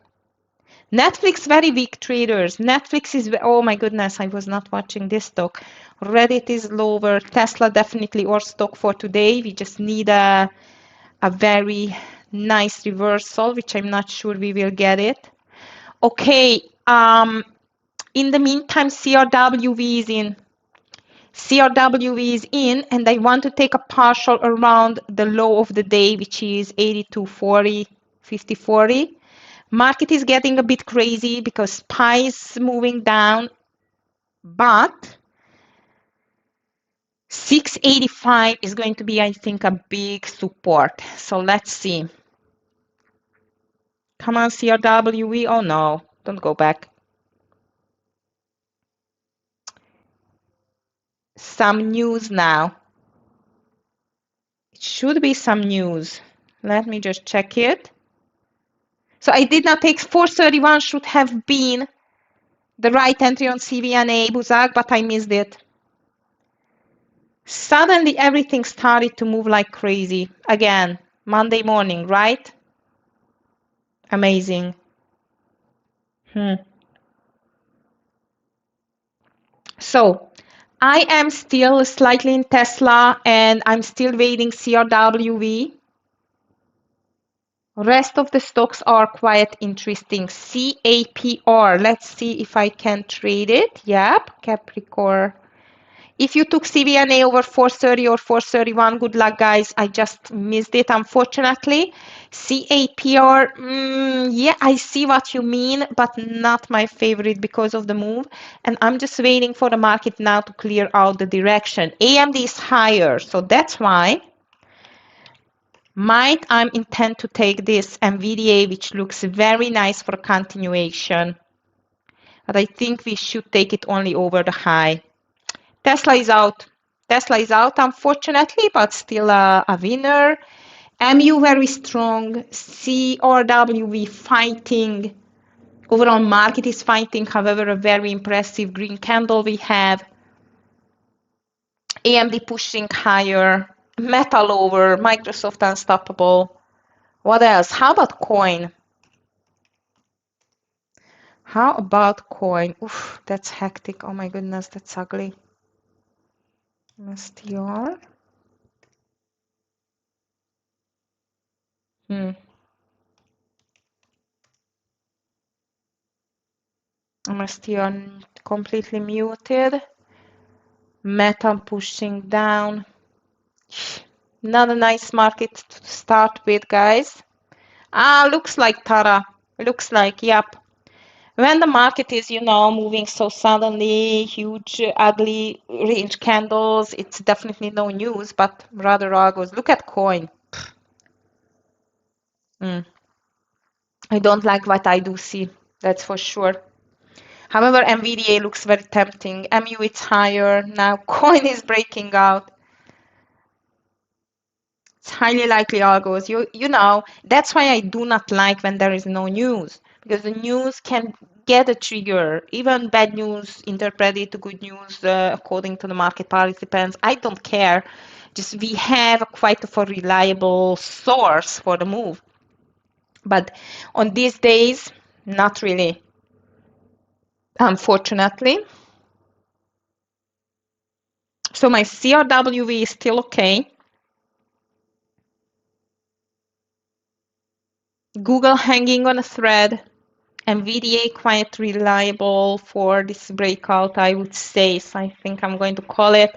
Netflix very weak traders. Netflix is, oh my goodness, I was not watching this stock. Reddit is lower. Tesla definitely our stock for today. We just need a very nice reversal, which I'm not sure we will get it. Okay, in the meantime, CRWV is in. CRWV is in, and I want to take a partial around the low of the day, which is 82.40, 50.40. Market is getting a bit crazy because SPY is moving down, but 685 is going to be, I think, a big support. So let's see. Come on, CRWV. Oh no, don't go back. Some news now. It should be some news. Let me just check it. So I did not take 431 should have been the right entry on CVNA Buzak, but I missed it. Suddenly everything started to move like crazy. Again, Monday morning, right? Amazing. So I am still slightly in Tesla and I'm still waiting CRWV. Rest of the stocks are quite interesting. CAPR. Let's see if I can trade it. Yep, Capricorn. If you took CVNA over 430 or 431, good luck, guys. I just missed it, unfortunately. CAPR, yeah, I see what you mean, but not my favorite because of the move. And I'm just waiting for the market now to clear out the direction. AMD is higher, so that's why. Might I intend to take this NVDA, which looks very nice for continuation. But I think we should take it only over the high. Tesla is out. Tesla is out, unfortunately, but still a winner. MU very strong. CRWV fighting. Overall market is fighting. However, a very impressive green candle we have. AMD pushing higher. Meta lower. Microsoft unstoppable. What else? How about coin? How about coin? Oof, that's hectic. Oh my goodness, that's ugly. MSTR. MSTR completely muted. Meta pushing down. Not a nice market to start with, guys. Looks like Tara. Looks like, yep. When the market is, moving so suddenly, huge, ugly range candles, it's definitely no news, but rather August. Look at coin. Mm. I don't like what I do see, that's for sure. However, NVDA looks very tempting. MU is higher. Now coin is breaking out. It's highly likely algos. You know, that's why I do not like when there is no news. Because the news can get a trigger. Even bad news interpreted to good news according to the market participants. I don't care. Just we have quite of a reliable source for the move. But on these days, not really, unfortunately. So my CRWV is still okay. Google hanging on a thread. NVDA quite reliable for this breakout, I would say. So I think I'm going to call it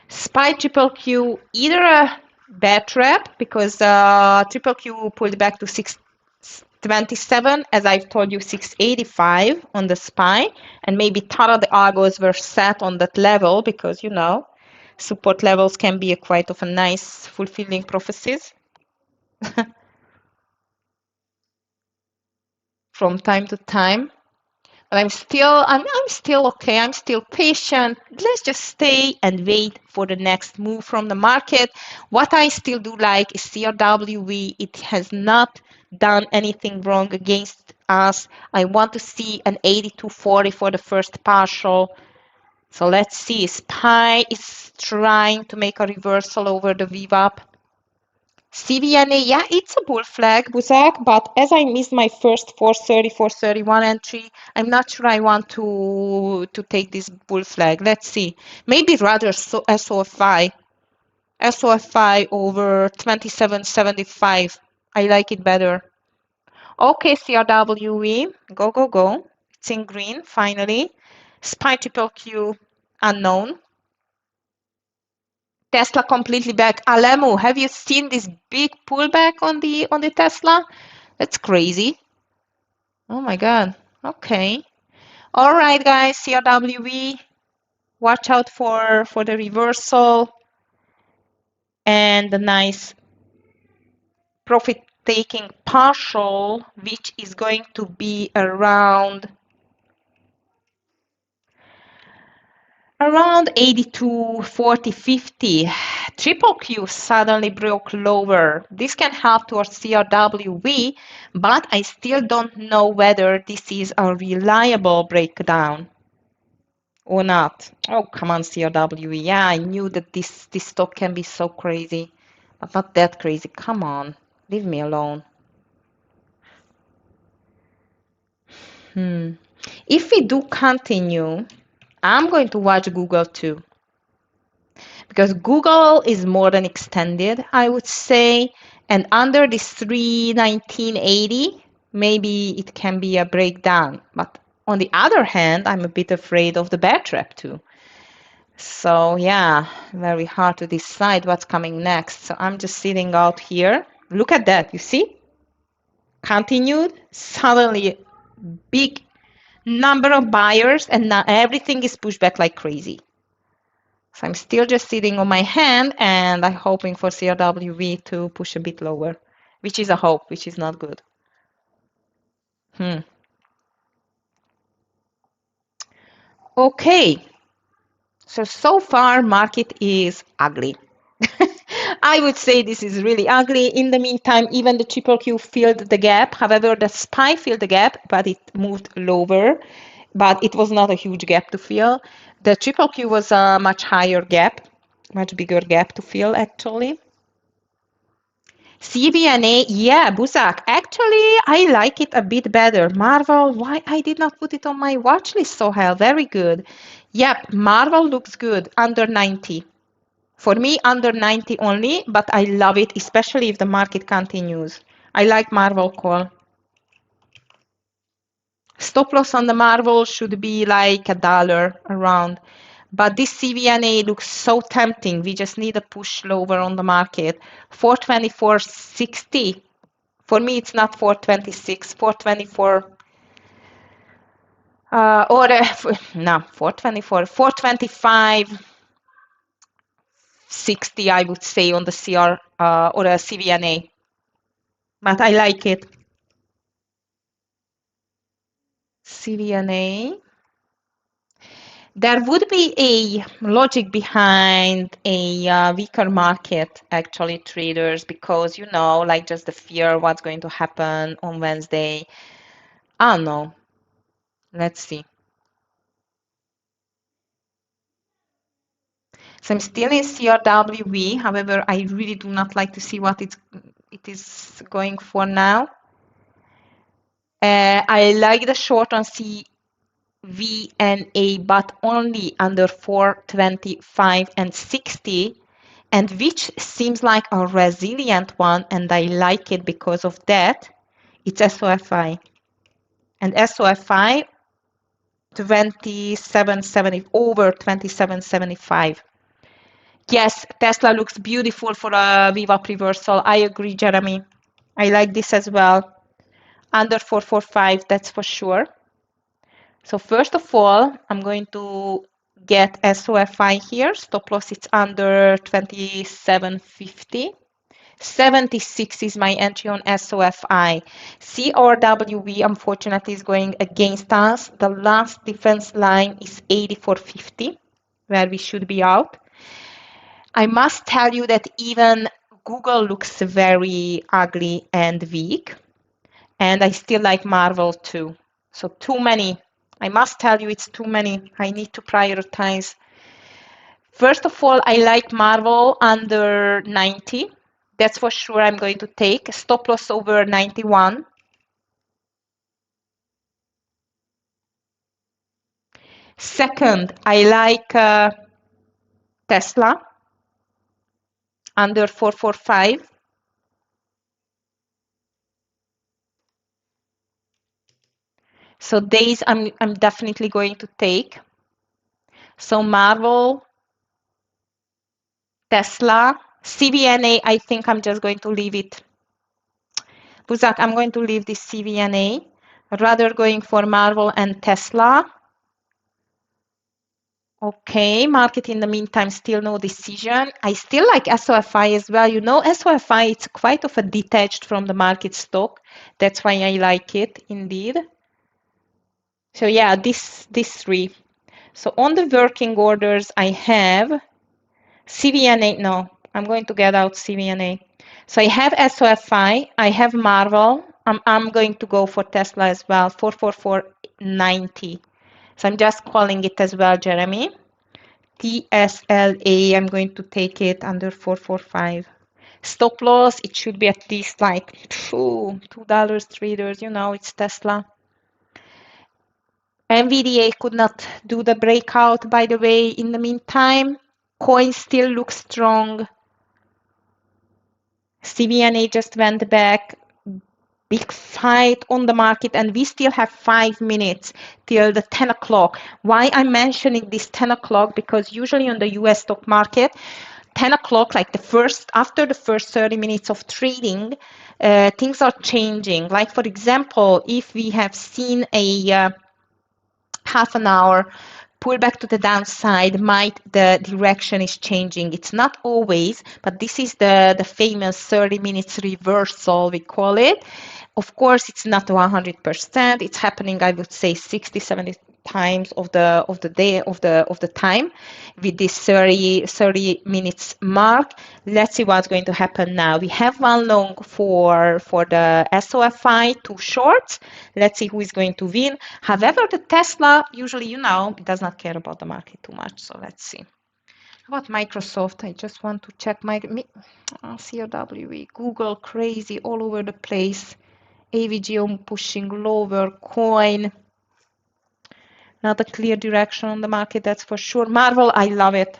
SPY triple Q, either a bad trap because triple Q pulled back to 627, as I've told you, 685 on the SPY, and maybe Tara the Argos were set on that level because, you know, support levels can be a quite of a nice fulfilling prophecies from time to time. But I'm still okay. I'm still patient. Let's just stay and wait for the next move from the market. What I still do like is CRWV. It has not done anything wrong against us. I want to see an 82.40 for the first partial. So let's see. SPY is trying to make a reversal over the VWAP. CVNA, yeah, it's a bull flag, Buzak, but as I missed my first 430, 431 entry, I'm not sure I want to take this bull flag. Let's see. Maybe rather SOFI. SOFI over 27.75. I like it better. Okay, CRWE, go, go, go. It's in green, finally. SPY triple Q, unknown. Tesla completely back. Alemu, have you seen this big pullback on the Tesla? That's crazy. Oh my God. Okay. All right, guys. CRWV. Watch out for the reversal and the nice profit taking partial, which is going to be around 82, 40, 50. Triple Q suddenly broke lower. This can help towards CRWV, but I still don't know whether this is a reliable breakdown or not. Oh, come on, CRWV. Yeah, I knew that this stock can be so crazy, but not that crazy. Come on, leave me alone. If we do continue, I'm going to watch Google too. Because Google is more than extended, I would say, and under this 319.80, maybe it can be a breakdown. But on the other hand, I'm a bit afraid of the bear trap too. So yeah, very hard to decide what's coming next. So I'm just sitting out here. Look at that, you see? Continued, suddenly big number of buyers, and now everything is pushed back like crazy. So I'm still just sitting on my hand and I'm hoping for CRWV to push a bit lower, which is a hope, which is not good. Okay, so far market is ugly. I would say this is really ugly. In the meantime, even the triple Q filled the gap. However, the SPY filled the gap, but it moved lower. But it was not a huge gap to fill. The triple Q was a much higher gap, much bigger gap to fill actually. CVNA, yeah, Buzak. Actually, I like it a bit better. Marvel, why I did not put it on my watch list so hell? Very good. Yep, Marvel looks good, under 90. For me, under 90 only, but I love it, especially if the market continues. I like Marvel call. Stop loss on the Marvel should be like $1 around. But this CVNA looks so tempting. We just need a push lower on the market. 424.60. For me, it's not 426, 424, no, 424, 425.60, I would say, on the CR or a CVNA. but I like it. CVNA. There would be a logic behind a weaker market, actually, traders, because like just the fear what's going to happen on Wednesday. I don't know. Let's see. So I'm still in CRWV. However, I really do not like to see what it is going for now. I like the short on CVNA, but only under 425 and 60, and which seems like a resilient one, and I like it because of that. It's SOFI. And SOFI 2770 over 2775. Yes, Tesla looks beautiful for a VWAP reversal. I agree, Jeremy. I like this as well. Under 445, that's for sure. So first of all, I'm going to get SOFI here. Stop loss, it's under 2750. 76 is my entry on SOFI. CRWV, unfortunately, is going against us. The last defense line is 8450, where we should be out. I must tell you that even Google looks very ugly and weak, and I still like Marvel too. So too many. I must tell you it's too many. I need to prioritize. First of all, I like Marvel under 90. That's for sure I'm going to take. Stop loss over 91. Second, I like Tesla under 445. So days I'm definitely going to take. So Marvel, Tesla, CVNA, I think I'm just going to leave it. Buzak, I'm going to leave this CVNA, rather going for Marvel and Tesla. Okay, market in the meantime, still no decision. I still like SOFI as well. SOFI, it's quite of a detached from the market stock. That's why I like it, indeed. So yeah, this three. So on the working orders, I have CVNA. No, I'm going to get out CVNA. So I have SOFI, I have Marvel. I'm going to go for Tesla as well, 44490. So I'm just calling it as well, Jeremy. TSLA, I'm going to take it under 445. Stop loss, it should be at least like $2 traders, it's Tesla. NVDA could not do the breakout, by the way, in the meantime. Coin still looks strong. CVNA just went back. Big fight on the market, and we still have 5 minutes till the 10 o'clock. Why I'm mentioning this 10 o'clock? Because usually on the US stock market, 10 o'clock, like after the first 30 minutes of trading, things are changing. Like, for example, if we have seen a half an hour pull back to the downside, the direction is changing. It's not always, but this is the famous 30 minutes reversal, we call it. Of course, it's not 100%. It's happening, I would say, 60, 70 times of the day of the time with this 30 minutes mark. Let's see what's going to happen now. We have one long for the SOFI, two shorts. Let's see who is going to win. However, the Tesla usually, it does not care about the market too much. So let's see. How about Microsoft? I just want to check my CRWE, Google, crazy all over the place. AVGO pushing lower, coin. Not a clear direction on the market, that's for sure. Marvel, I love it.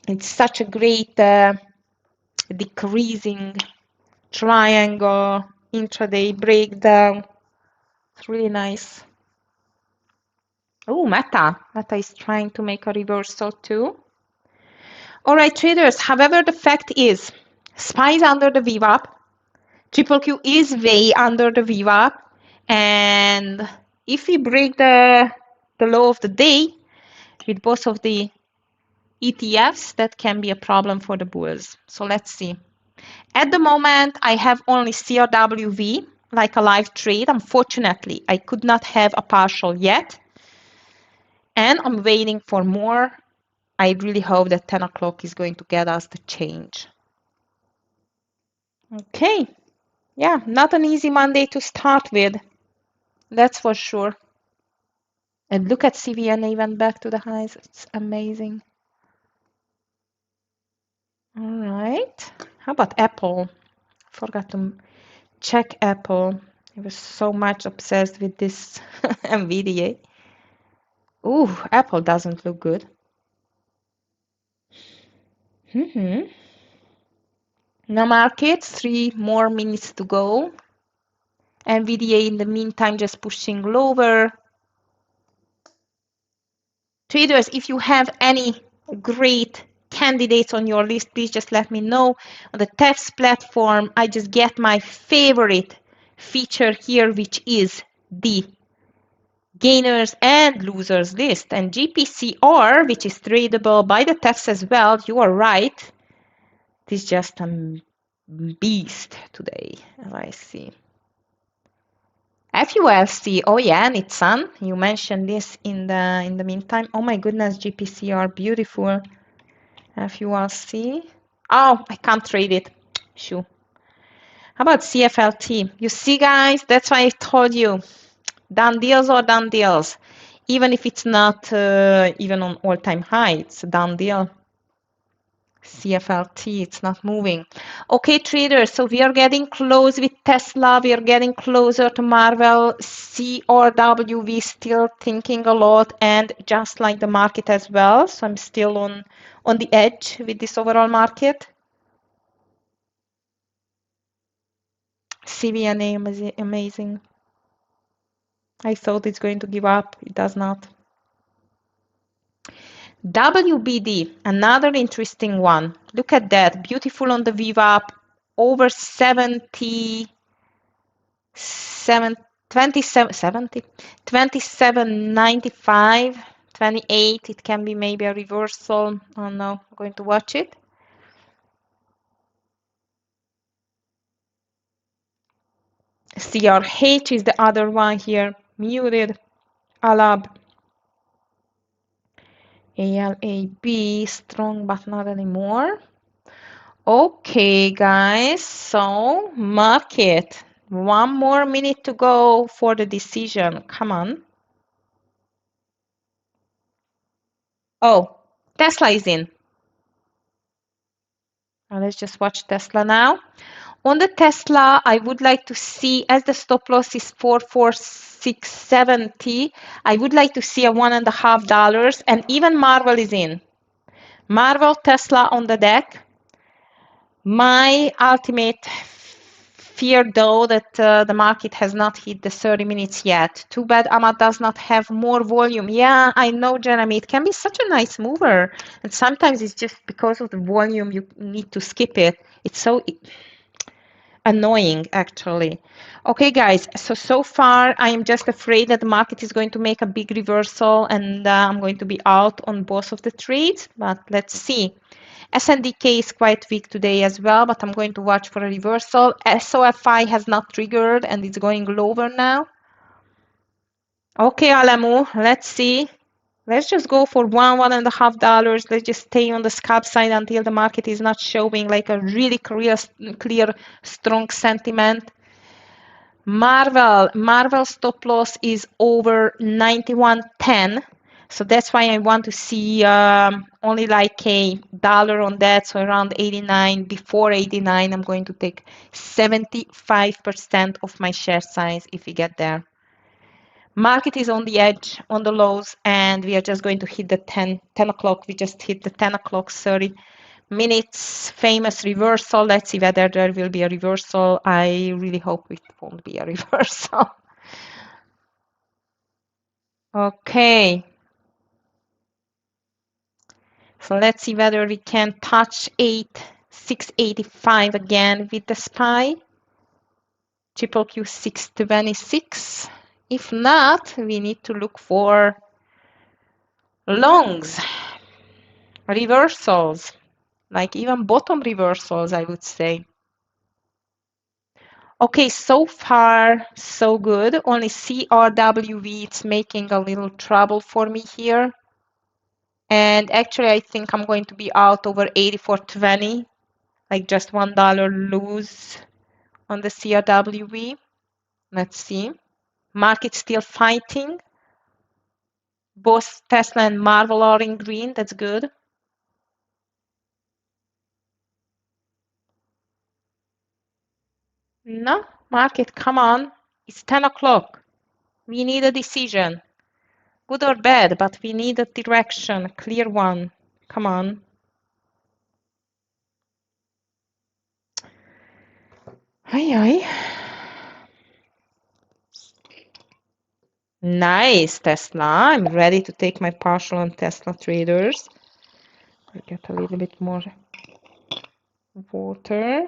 It's such a great decreasing triangle intraday breakdown. It's really nice. Oh, Meta. Meta is trying to make a reversal too. All right, traders. However, the fact is, SPY is under the VWAP. Triple Q is way under the VWAP. And if we break the low of the day with both of the ETFs, that can be a problem for the bulls. So let's see. At the moment, I have only CRWV, like a live trade. Unfortunately, I could not have a partial yet. And I'm waiting for more. I really hope that 10 o'clock is going to get us the change. Okay. Yeah, not an easy Monday to start with. That's for sure. And look at CVNA went back to the highs. It's amazing. All right. How about Apple? Forgot to check Apple. I was so much obsessed with this NVIDIA. Ooh, Apple doesn't look good. No markets, 3 more minutes to go. NVIDIA in the meantime just pushing lower. Traders, if you have any great candidates on your list, please just let me know. On the TEFS platform, I just get my favorite feature here, which is the gainers and losers list. And GPCR, which is tradable by the TEFS as well, you are right. It is just a beast today, as I see. FULC, oh yeah, Nitsan, you mentioned this in the meantime. Oh my goodness, GPCR, beautiful. FULC. Oh, I can't trade it. Shoo. How about CFLT? You see, guys, that's why I told you. Done deals or done deals. Even if it's not even on all-time high, it's a done deal. CFLT, it's not moving. Okay, traders, so we are getting close with Tesla. We are getting closer to Marvel. CRW, still thinking a lot, and just like the market as well. So I'm still on the edge with this overall market. CVNA, amazing. I thought it's going to give up. It does not. WBD, another interesting one. Look at that. Beautiful on the VWAP, over 70, 27.95, 28. It can be maybe a reversal. Oh no, I'm going to watch it. CRH is the other one here. Muted. Alab. ALAB, strong but not anymore. Okay, guys, so market. 1 more minute to go for the decision. Come on. Oh, Tesla is in. Now let's just watch Tesla now. On the Tesla, I would like to see, as the stop loss is 44670, I would like to see a $1.50, and even Marvel is in. Marvel, Tesla on the deck. My ultimate fear, though, that the market has not hit the 30 minutes yet. Too bad Ahmad does not have more volume. Yeah, I know, Jeremy. It can be such a nice mover. And sometimes it's just because of the volume you need to skip it. It's so annoying, actually. Okay, guys, so far I am just afraid that the market is going to make a big reversal and I'm going to be out on both of the trades, but let's see. SNDK is quite weak today as well, but I'm going to watch for a reversal. SOFI has not triggered and it's going lower now. Okay, Alamu, let's see. Let's just go for $1.50. Let's just stay on the scalp side until the market is not showing like a really clear, strong sentiment. Marvel stop loss is over 91.10. So that's why I want to see only like $1 on that. So around 89. Before 89, I'm going to take 75% of my share size if we get there. Market is on the edge, on the lows, and we are just going to hit the 10 o'clock. We just hit the 10 o'clock, 30 minutes, famous reversal. Let's see whether there will be a reversal. I really hope it won't be a reversal. Okay. So let's see whether we can touch 685 again with the SPY. Triple Q 626. If not, we need to look for longs. Reversals, like even bottom reversals, I would say. Okay, so far so good. Only CRWV, it's making a little trouble for me here. And actually, I think I'm going to be out over 84.20, like just $1 lose on the CRWV. Let's see. Market still fighting. Both Tesla and Marvel are in green. That's good. No, market, come on. It's 10 o'clock. We need a decision. Good or bad, but we need a direction, a clear one. Come on. Aye, aye. Nice, Tesla. I'm ready to take my partial on Tesla traders. I'll get a little bit more water.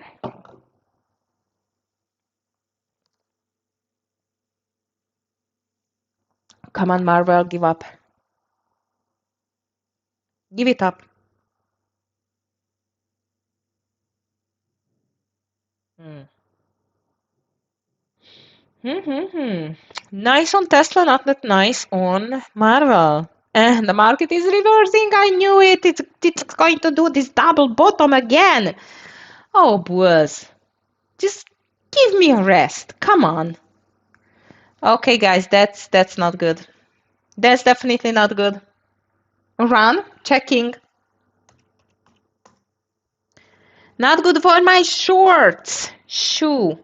Come on, Marvel, give up. Give it up. Nice on Tesla, not that nice on Marvel. And the market is reversing. I knew it. It's going to do this double bottom again. Oh, boys. Just give me a rest. Come on. Okay, guys, that's not good. That's definitely not good. Run, checking. Not good for my shorts. Shoe.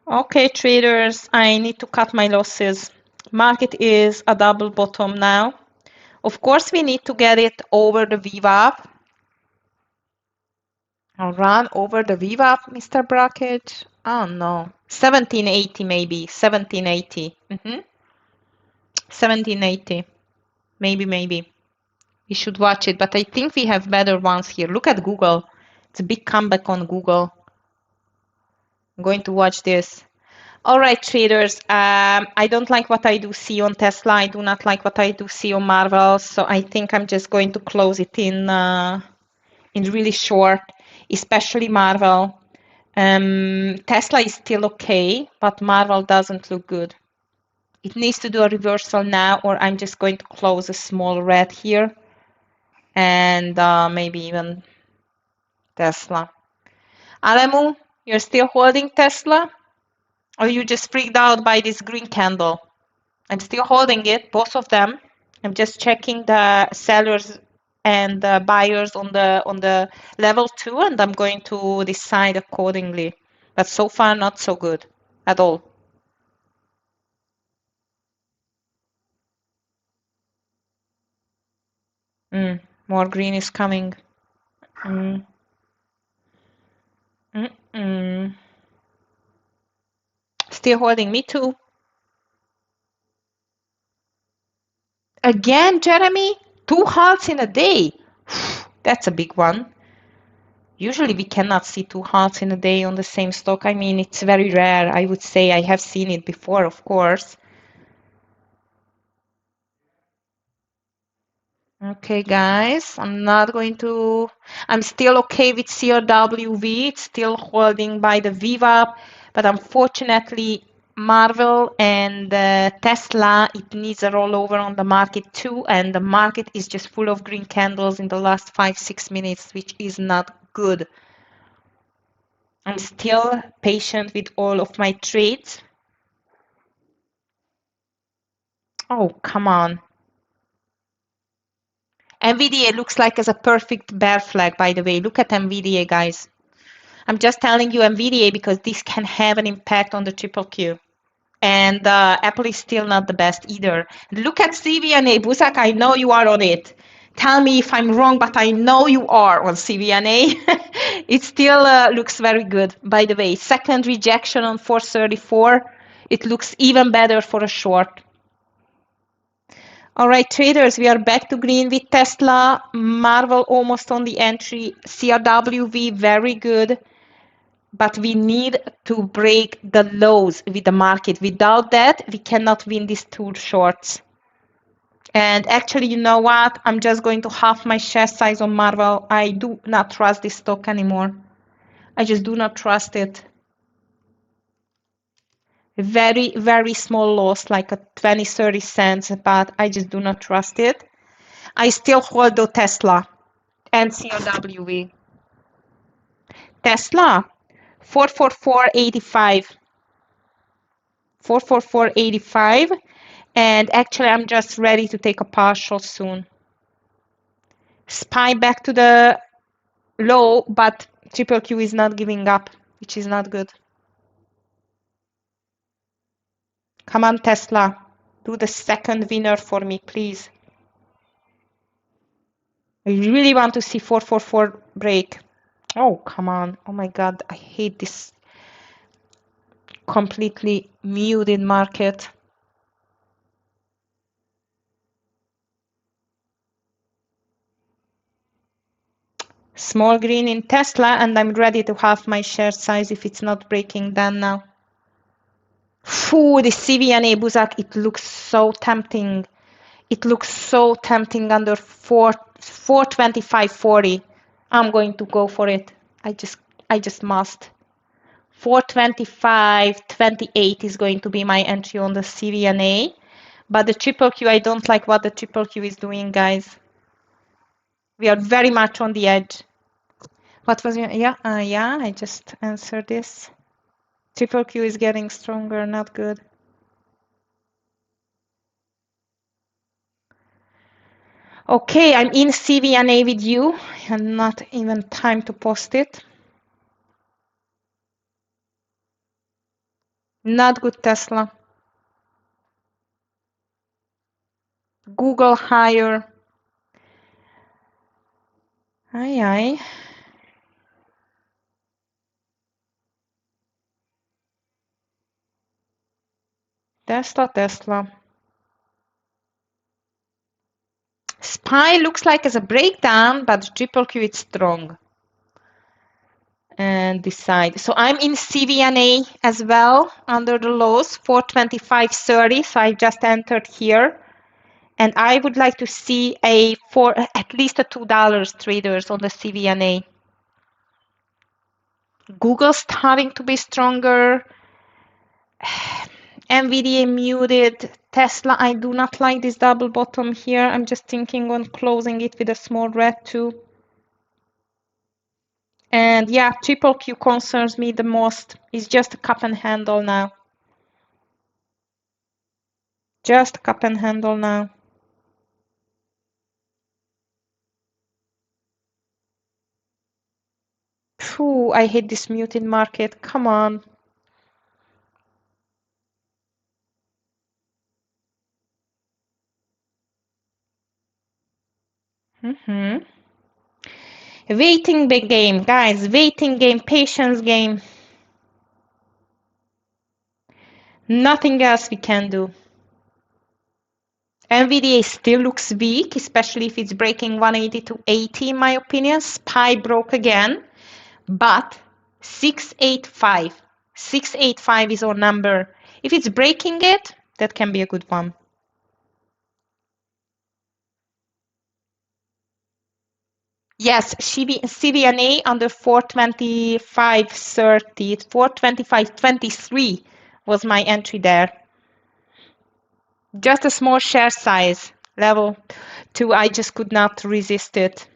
Okay, traders, I need to cut my losses. Market is a double bottom now. Of course, we need to get it over the VWAP. I'll run over the VWAP, Mr. Brackett. Oh no, 1780 maybe, 1780. 1780, maybe. We should watch it, but I think we have better ones here. Look at Google. It's a big comeback on Google. I'm going to watch this. All right, traders. I don't like what I do see on Tesla. I do not like what I do see on Marvel. So I think I'm just going to close it in really short, especially Marvel. Tesla is still okay, but Marvel doesn't look good. It needs to do a reversal now, or I'm just going to close a small red here, and maybe even Tesla. Alemu, you're still holding Tesla? Or you just freaked out by this green candle? I'm still holding it, both of them. I'm just checking the sellers and the buyers on the level 2, and I'm going to decide accordingly. But so far, not so good at all. More green is coming. Mm. Still holding, me too. Again, Jeremy? 2 halts in a day. That's a big one. Usually we cannot see 2 halts in a day on the same stock. I mean, it's very rare, I would say. I have seen it before, of course. Okay, guys, I'm still okay with CRWV. It's still holding by the VWAP, but unfortunately, Marvel and Tesla, it needs a rollover on the market too, and the market is just full of green candles in the last 5-6 minutes, which is not good. I'm still patient with all of my trades. Oh, come on. NVDA looks like as a perfect bear flag, by the way. Look at NVDA, guys. I'm just telling you NVDA because this can have an impact on the triple Q. And Apple is still not the best either. Look at CVNA. Busak, I know you are on it. Tell me if I'm wrong, but I know you are on CVNA. It still looks very good. By the way, second rejection on 434. It looks even better for a short. All right, traders, we are back to green with Tesla. Marvel almost on the entry. CRWV, very good. But we need to break the lows with the market. Without that, we cannot win these 2 shorts. And actually, you know what? I'm just going to half my share size on Marvel. I do not trust this stock anymore. I just do not trust it. Very, very small loss, like a 20, 30 cents, but I just do not trust it. I still hold the Tesla and COWV. Tesla, 444.85. 444.85. And actually, I'm just ready to take a partial soon. SPY back to the low, but triple Q is not giving up, which is not good. Come on, Tesla. Do the second winner for me, please. I really want to see 444 break. Oh, come on. Oh my God, I hate this completely muted market. Small green in Tesla, and I'm ready to half my share size if it's not breaking down now. Phew, the CVNA Buzak, it looks so tempting. It looks so tempting under 425.40. I'm going to go for it. I just must. 425.28 is going to be my entry on the CVNA. But the triple Q, I don't like what the triple Q is doing, guys. We are very much on the edge. What was your, yeah, I just answered this. Triple Q is getting stronger, not good. Okay, I'm in CVNA with you, and not even time to post it. Not good, Tesla. Google higher. Aye, aye. Tesla. SPY looks like as a breakdown, but triple Q is strong. And decide. So I'm in CVNA as well under the lows, 425.30. So I just entered here. And I would like to see at least a $2 traders on the CVNA. Google starting to be stronger. NVIDIA muted. Tesla, I do not like this double bottom here. I'm just thinking on closing it with a small red too. And yeah, triple Q concerns me the most. It's just a cup and handle now. Just a cup and handle now. Phew, I hate this muted market. Come on. Waiting big game, guys. Waiting game, patience game. Nothing else we can do. NVDA still looks weak, especially if it's breaking 180 to 80, in my opinion. SPY broke again, but 685. 685 is our number. If it's breaking it, that can be a good one. Yes, CVNA under 425.30, 425.23 was my entry there. Just a small share size, level 2, I just could not resist it.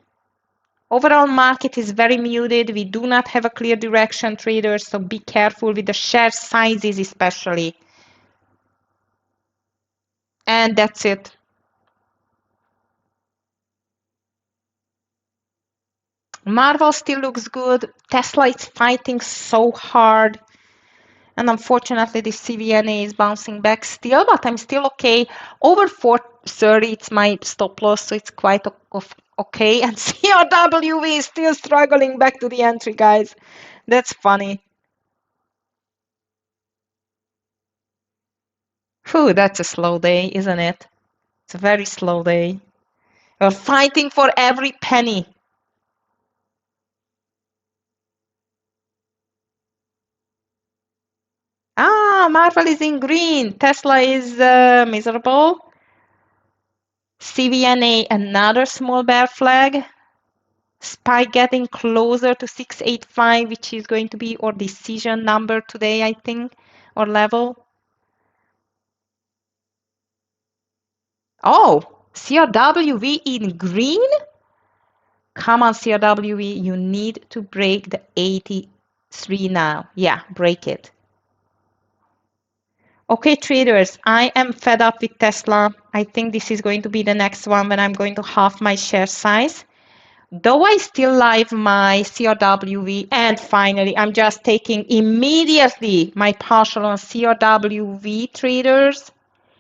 Overall market is very muted. We do not have a clear direction, traders, so be careful with the share sizes especially. And that's it. Marvel still looks good. Tesla is fighting so hard. And unfortunately, the CVNA is bouncing back still, but I'm still okay. Over 430, it's my stop loss, so it's quite okay. And CRWV is still struggling back to the entry, guys. That's funny. Whew, that's a slow day, isn't it? It's a very slow day. We're fighting for every penny. Ah, Marvel is in green. Tesla is miserable. CVNA, another small bear flag. SPY getting closer to 685, which is going to be our decision number today, I think, or level. Oh, CRWV in green? Come on, CRWV, you need to break the 83 now. Yeah, break it. Okay, traders, I am fed up with Tesla. I think this is going to be the next one when I'm going to halve my share size. Though I still like my CRWV, and finally, I'm just taking immediately my partial on CRWV traders.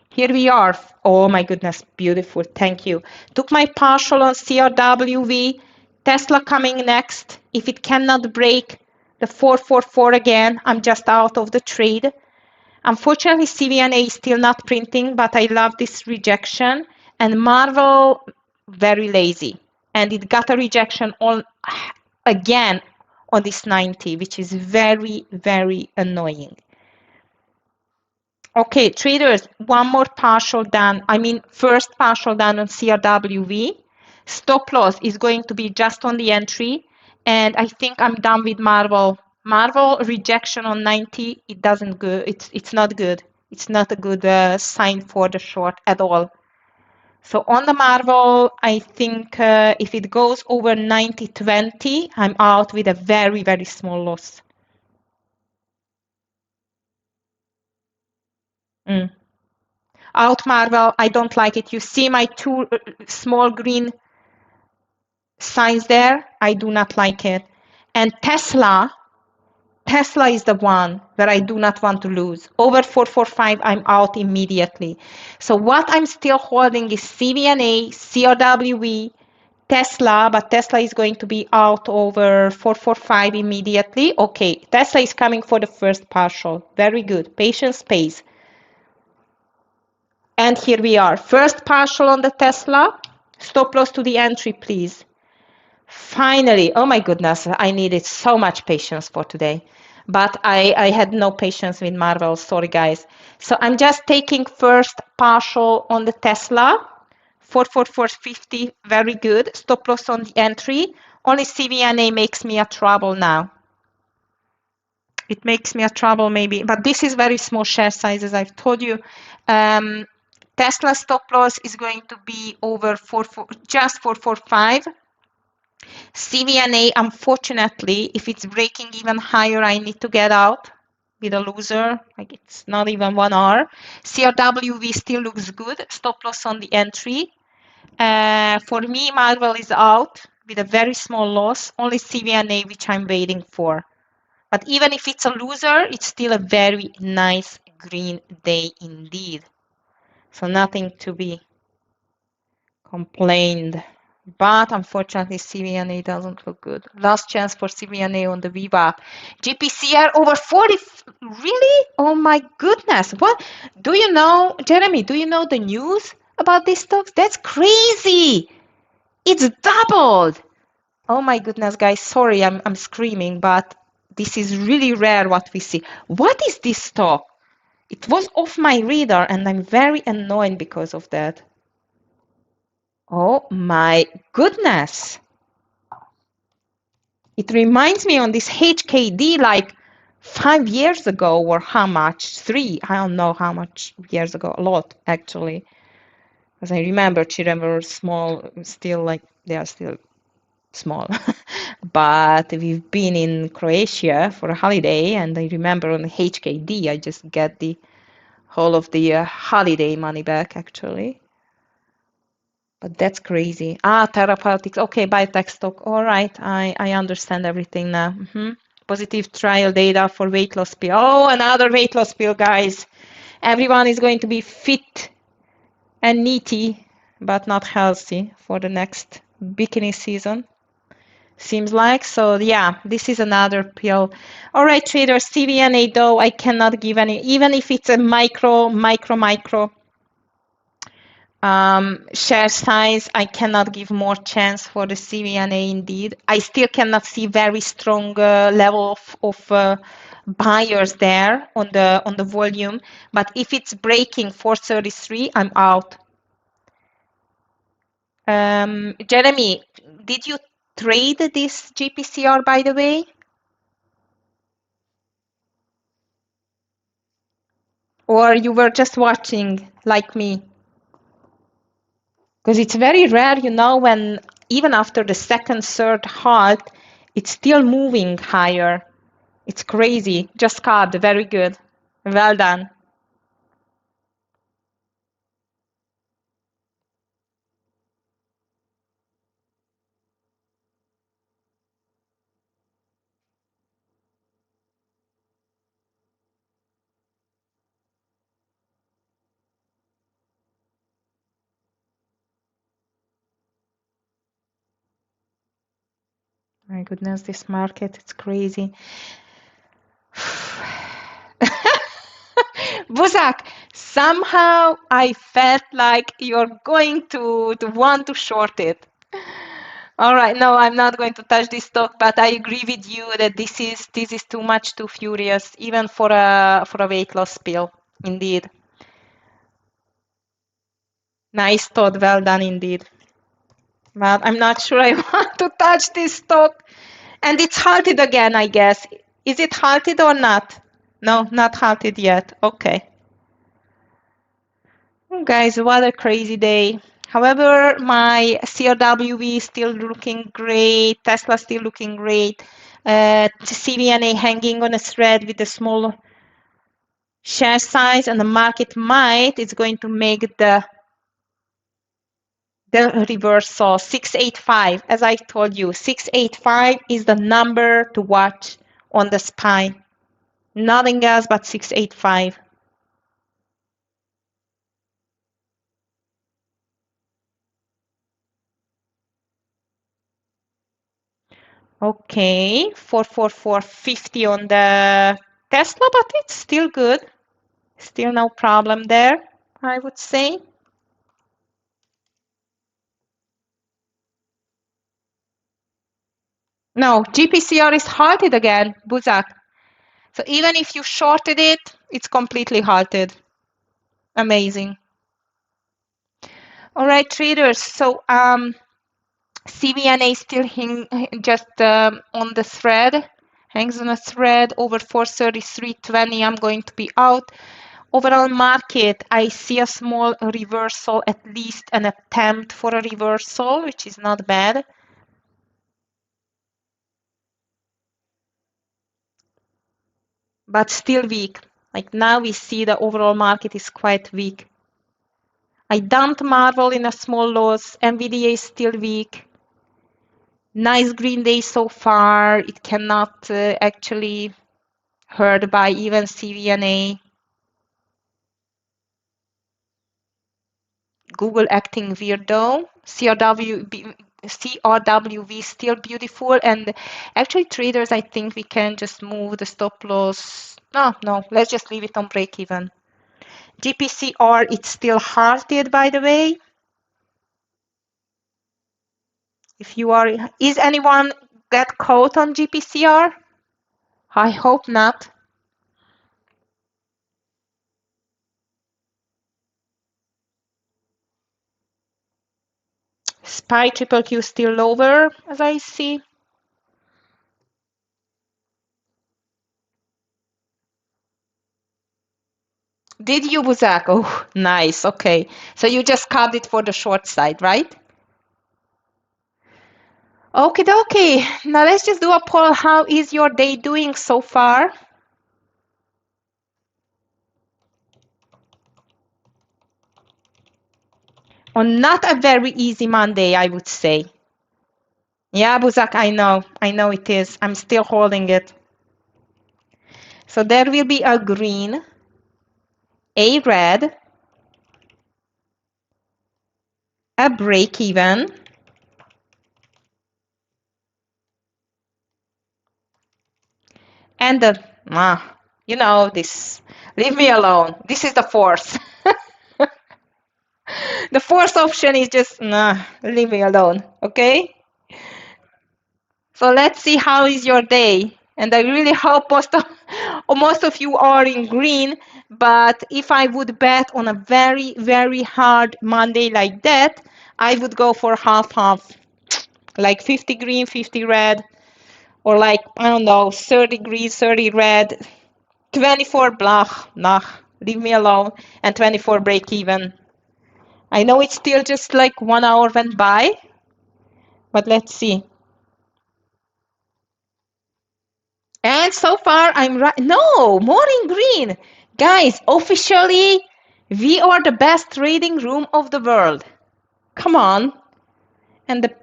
Here we are. Oh my goodness, beautiful. Thank you. Took my partial on CRWV. Tesla coming next. If it cannot break the 444 again, I'm just out of the trade. Unfortunately, CVNA is still not printing, but I love this rejection. And Marvel, very lazy. And it got a rejection on again on this 90, which is very, very annoying. Okay, traders, one more partial done. I mean, first partial done on CRWV. Stop loss is going to be just on the entry. And I think I'm done with Marvel. Marvel rejection on 90, it doesn't go. It's not good. It's not a good sign for the short at all. So on the Marvel, I think if it goes over 90.20, I'm out with a very, very small loss. Out Marvel, I don't like it. You see my two small green signs there? I do not like it. And Tesla is the one that I do not want to lose. Over 445, I'm out immediately. So what I'm still holding is CVNA, CRWV, Tesla, but Tesla is going to be out over 445 immediately. Okay, Tesla is coming for the first partial. Very good. Patience pays. And here we are. First partial on the Tesla. Stop loss to the entry, please. Finally, oh my goodness, I needed so much patience for today. But I had no patience with Marvel. Sorry, guys. So I'm just taking first partial on the Tesla. 44450, very good. Stop loss on the entry. Only CVNA makes me a trouble now. It makes me a trouble maybe, but this is very small share size, as I've told you. Tesla stop loss is going to be over just 445. CVNA, unfortunately, if it's breaking even higher, I need to get out with a loser. Like it's not even 1 hour. CRWV still looks good. Stop loss on the entry. For me, Marvel is out with a very small loss. Only CVNA, which I'm waiting for. But even if it's a loser, it's still a very nice green day indeed. So nothing to be complained. But unfortunately, CVNA doesn't look good. Last chance for CVNA on the VWAP. GPCR over 40. Really? Oh my goodness. What? Do you know, Jeremy, do you know the news about these stocks? That's crazy. It's doubled. Oh my goodness, guys. Sorry, I'm screaming, but this is really rare what we see. What is this stock? It was off my radar and I'm very annoyed because of that. Oh my goodness. It reminds me on this HKD like 5 years ago or how much? 3, I don't know how much years ago. A lot actually. Because I remember children were small, still like they are still small. But we've been in Croatia for a holiday and I remember on the HKD I just get the whole of the holiday money back actually. But that's crazy. Therapeutics. Okay, biotech stock. All right, I understand everything now. Positive trial data for weight loss pill. Oh, another weight loss pill, guys. Everyone is going to be fit and neaty, but not healthy for the next bikini season. Seems like. So yeah, this is another pill. All right, traders, CVNA though, I cannot give any, even if it's a micro share size, I cannot give more chance for the CVNA indeed. I still cannot see very strong level of buyers there on the volume. But if it's breaking 433, I'm out. Jeremy, did you trade this GPCR, by the way? Or you were just watching like me? Because it's very rare, when even after the second, third halt, it's still moving higher. It's crazy. Just caught. Very good. Well done. My goodness, this market, it's crazy. Buzak, somehow I felt like you're going to want to short it. All right, no, I'm not going to touch this stock, but I agree with you that this is too much, too furious, even for a weight loss pill. Indeed. Nice thought, well done indeed. Well, I'm not sure I want to touch this stock. And it's halted again, I guess. Is it halted or not? No, not halted yet. Okay. Guys, what a crazy day. However, my CRWV is still looking great. Tesla still looking great. CVNA hanging on a thread with a small share size, and the market might is going to make the reversal 685. As I told you, 685 is the number to watch on the SPY. Nothing else but 685. Okay, 44450 on the Tesla, but it's still good. Still no problem there, I would say. No, GPCR is halted again, Buzak. So even if you shorted it, it's completely halted. Amazing. All right, traders. So CVNA still just on the thread, hangs on a thread over 433.20. I'm going to be out. Overall market, I see a small reversal, at least an attempt for a reversal, which is not bad. But still weak. Like now we see the overall market is quite weak. I dumped Marvel in a small loss. NVDA is still weak. Nice green day so far. It cannot actually hurt by even CVNA. Google acting weirdo. CRWV still beautiful, and actually traders, I think we can just move the stop loss. No, let's just leave it on break even. GPCR, it's still halted, by the way. If you are, is anyone get caught on GPCR? I hope not. SPY triple Q still lower, as I see. Did you, Buzak? Oh, nice. Okay. So you just cut it for the short side, right? Okie dokie. Now let's just do a poll. How is your day doing so far? On not a very easy Monday, I would say. Yeah, Buzak, I know. I know it is. I'm still holding it. So there will be a green, a red, a break even, and this. Leave me alone. This is the fourth. The fourth option is just, leave me alone, okay? So let's see how is your day. And I really hope most of you are in green, but if I would bet on a very, very hard Monday like that, I would go for half-half, like 50 green, 50 red, or like, I don't know, 30 green, 30 red, 24 black, nah, leave me alone, and 24 break even. I know it's still just like 1 hour went by, but let's see. And so far I'm right. No, morning green. Guys, officially, we are the best trading room of the world. Come on. And the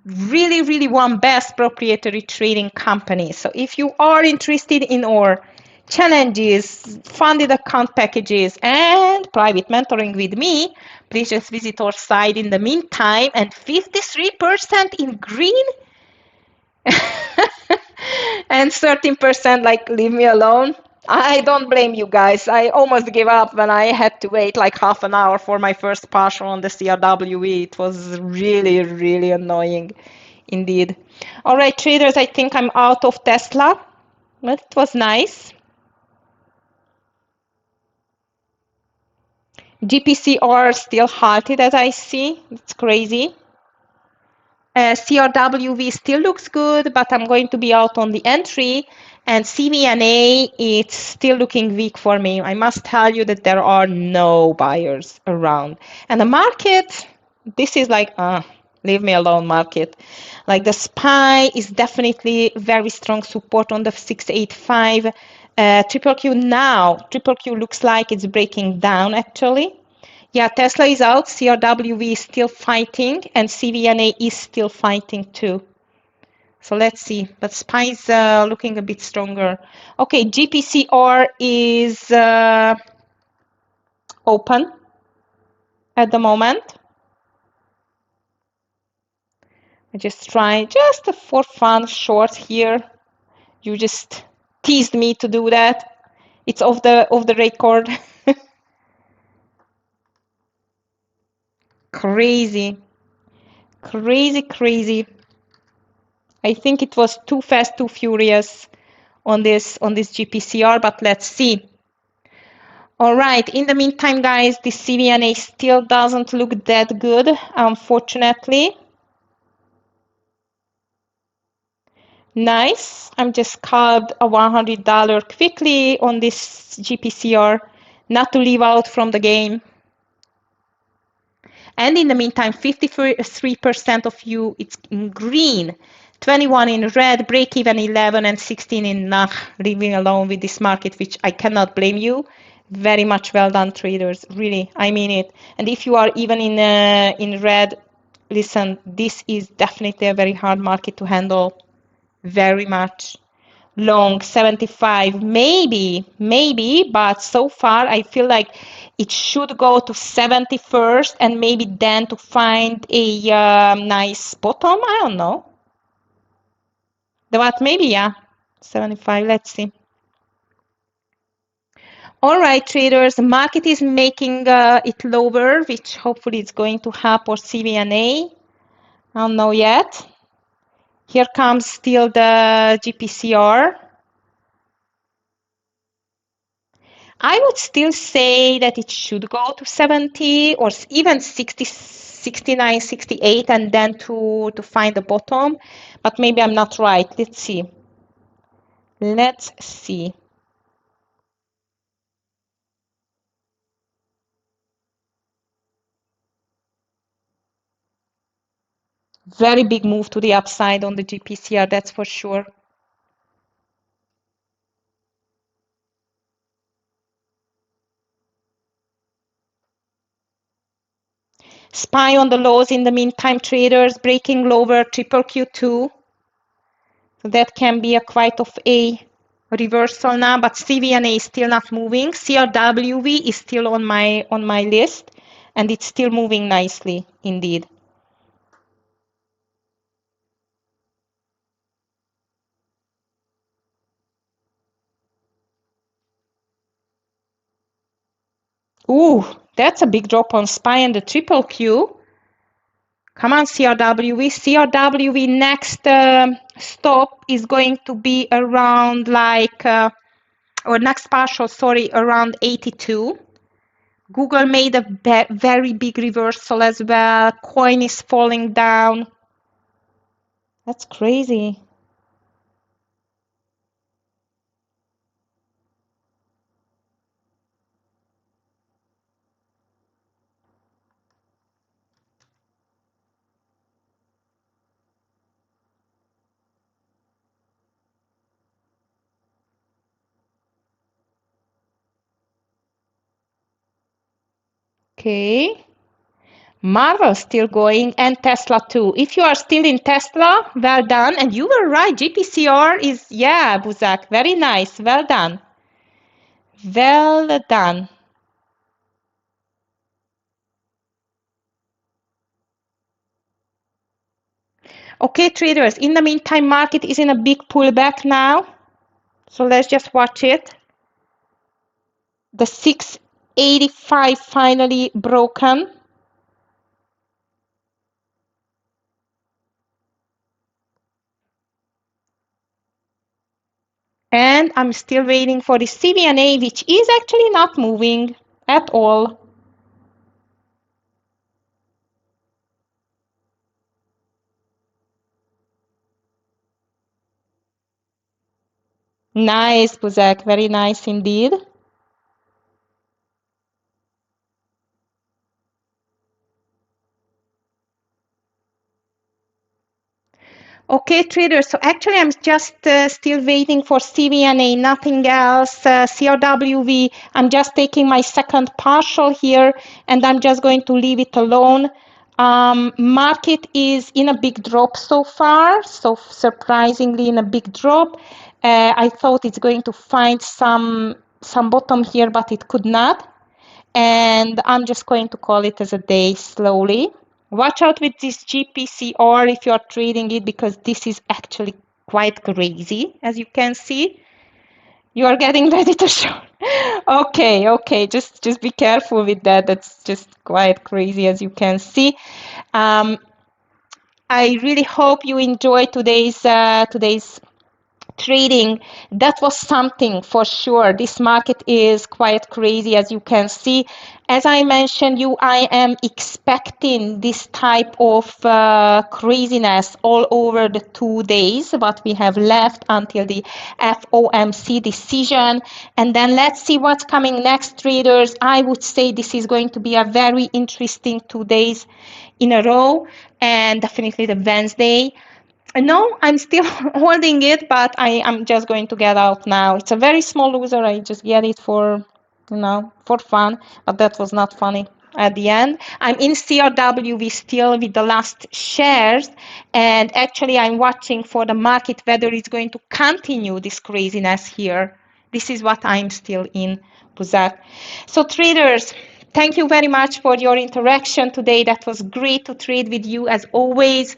really one best proprietary trading company. So if you are interested in our challenges, funded account packages, and private mentoring with me, please just visit our site in the meantime. And 53% in green and 13% like leave me alone. I don't blame you guys. I almost gave up when I had to wait like half an hour for my first partial on the CRWE. It was really annoying indeed. All right, traders, I think I'm out of Tesla, but it was nice. GPCR still halted as I see. It's crazy. CRWV still looks good, but I'm going to be out on the entry. And CVNA, it's still looking weak for me. I must tell you that there are no buyers around. And the market, this is like, leave me alone, market. Like the SPY is definitely very strong support on the 685. Triple Q now, Triple Q looks like it's breaking down actually. Yeah, Tesla is out, CRWV is still fighting, and CVNA is still fighting too. So let's see, but SPY is looking a bit stronger. Okay, GPCR is open at the moment. I just try, just for fun, short here. You just teased me to do that. It's off the record. Crazy. I think it was too fast, too furious on this GPCR, but let's see. All right, in the meantime, guys, this CVNA still doesn't look that good, unfortunately. Nice. I'm just called a $100 quickly on this GPCR, not to leave out from the game. And in the meantime, 53% of you, it's in green, 21 in red, break even 11, and 16 in leaving alone with this market, which I cannot blame you. Very much well done, traders. Really, I mean it. And if you are even in red, listen, this is definitely a very hard market to handle. Very much. Long 75, maybe, but so far I feel like it should go to 70 first and maybe then to find a nice bottom. I don't know. But maybe, yeah, 75. Let's see. All right, traders, the market is making it lower, which hopefully is going to help our CVNA. I don't know yet. Here comes still the GPCR. I would still say that it should go to 70 or even 60, 69, 68 and then to find the bottom. But maybe I'm not right. Let's see. Let's see. Very big move to the upside on the GPCR, that's for sure. SPY on the lows in the meantime, traders breaking lower, triple Q2. So that can be a quite of a reversal now, but CVNA is still not moving. CRWV is still on my list, and it's still moving nicely indeed. Ooh, that's a big drop on SPY and the triple Q. Come on, CRWV. CRWV next stop is going to be around like, or next partial, sorry, around 82. Google made a very big reversal as well. Coin is falling down. That's crazy. Okay. Marvel still going and Tesla too. If you are still in Tesla, well done. And you were right. GPCR is, yeah, Buzak, very nice. Well done. Well done. Okay, traders, in the meantime, market is in a big pullback now. So let's just watch it. The 685 finally broken. And I'm still waiting for the CVNA, which is actually not moving at all. Nice, Buzak, very nice indeed. Okay, traders. So actually, I'm just still waiting for CVNA, nothing else. CRWV, I'm just taking my second partial here, and I'm just going to leave it alone. Market is in a big drop so far, so surprisingly in a big drop. I thought it's going to find some bottom here, but it could not. And I'm just going to call it as a day slowly. Watch out with this GPCR if you are trading it, because this is actually quite crazy, as you can see. You are getting ready to short. Okay, just be careful with that. That's just quite crazy, as you can see. Um, I really hope you enjoyed today's trading. That was something for sure. This market is quite crazy, as you can see. As I mentioned you, I am expecting this type of craziness all over the 2 days what we have left until the FOMC decision. And then let's see what's coming next, traders. I would say this is going to be a very interesting 2 days in a row, and definitely the Wednesday. No, I'm still holding it, but I'm just going to get out now. It's a very small loser. I just get it for, for fun, but that was not funny at the end. I'm in CRWV still with the last shares, and actually I'm watching for the market whether it's going to continue this craziness here. This is what I'm still in, Puzak. So traders, thank you very much for your interaction today. That was great to trade with you as always.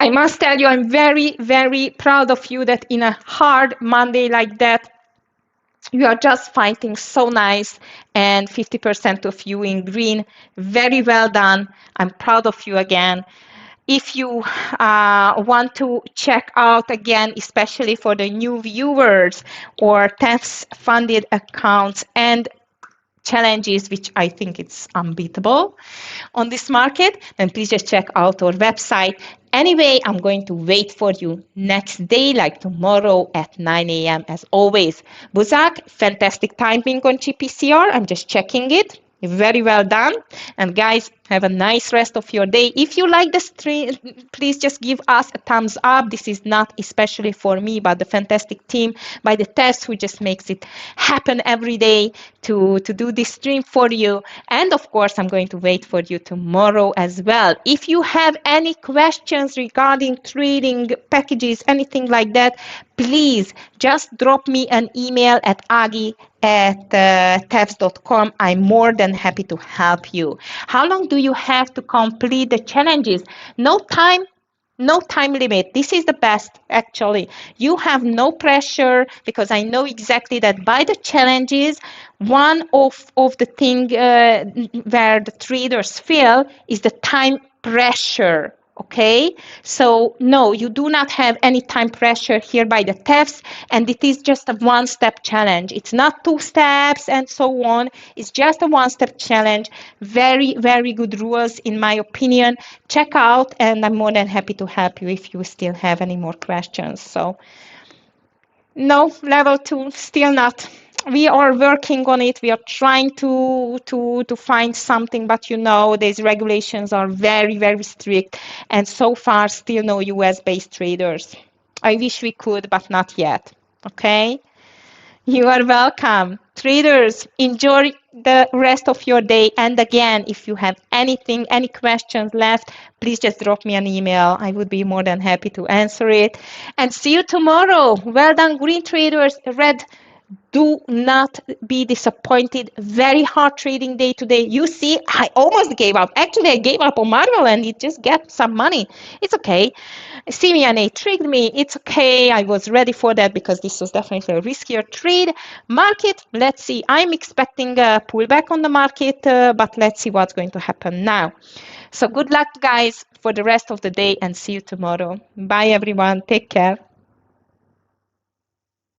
I must tell you, I'm very, very proud of you that in a hard Monday like that, you are just fighting so nice, and 50% of you in green. Very well done. I'm proud of you again. If you want to check out again, especially for the new viewers or TEFS funded accounts and challenges, which I think it's unbeatable on this market, then please just check out our website. Anyway, I'm going to wait for you next day, like tomorrow at 9 a.m. as always. Buzak, fantastic timing on GPCR. I'm just checking it. Very well done. And guys, have a nice rest of your day. If you like the stream, please just give us a thumbs up. This is not especially for me, but the fantastic team by the TEFS who just makes it happen every day to do this stream for you. And of course, I'm going to wait for you tomorrow as well. If you have any questions regarding trading packages, anything like that, please just drop me an email at agi@tefs.com. I'm more than happy to help you. How long do you have to complete the challenges? No time. No time limit. This is the best, actually. You have no pressure, because I know exactly that by the challenges, one of the thing where the traders feel is the time pressure. Okay, so no, you do not have any time pressure here by the TEFS, and it is just a one-step challenge. It's not 2 steps and so on. It's just a one-step challenge. Very, very good rules, in my opinion. Check out, and I'm more than happy to help you if you still have any more questions. So no, level 2, still not. We are working on it. We are trying to find something, but you know, these regulations are very, very strict, and so far, still no US-based traders. I wish we could, but not yet. Okay? You are welcome. Traders, enjoy the rest of your day. And again, if you have anything, any questions left, please just drop me an email. I would be more than happy to answer it. And see you tomorrow. Well done, green traders. Red, do not be disappointed. Very hard trading day today. You see, I almost gave up. Actually, I gave up on Marvel and it just got some money. It's okay. CMA tricked me. It's okay. I was ready for that because this was definitely a riskier trade. Market, let's see. I'm expecting a pullback on the market, but let's see what's going to happen now. So good luck, guys, for the rest of the day and see you tomorrow. Bye, everyone. Take care.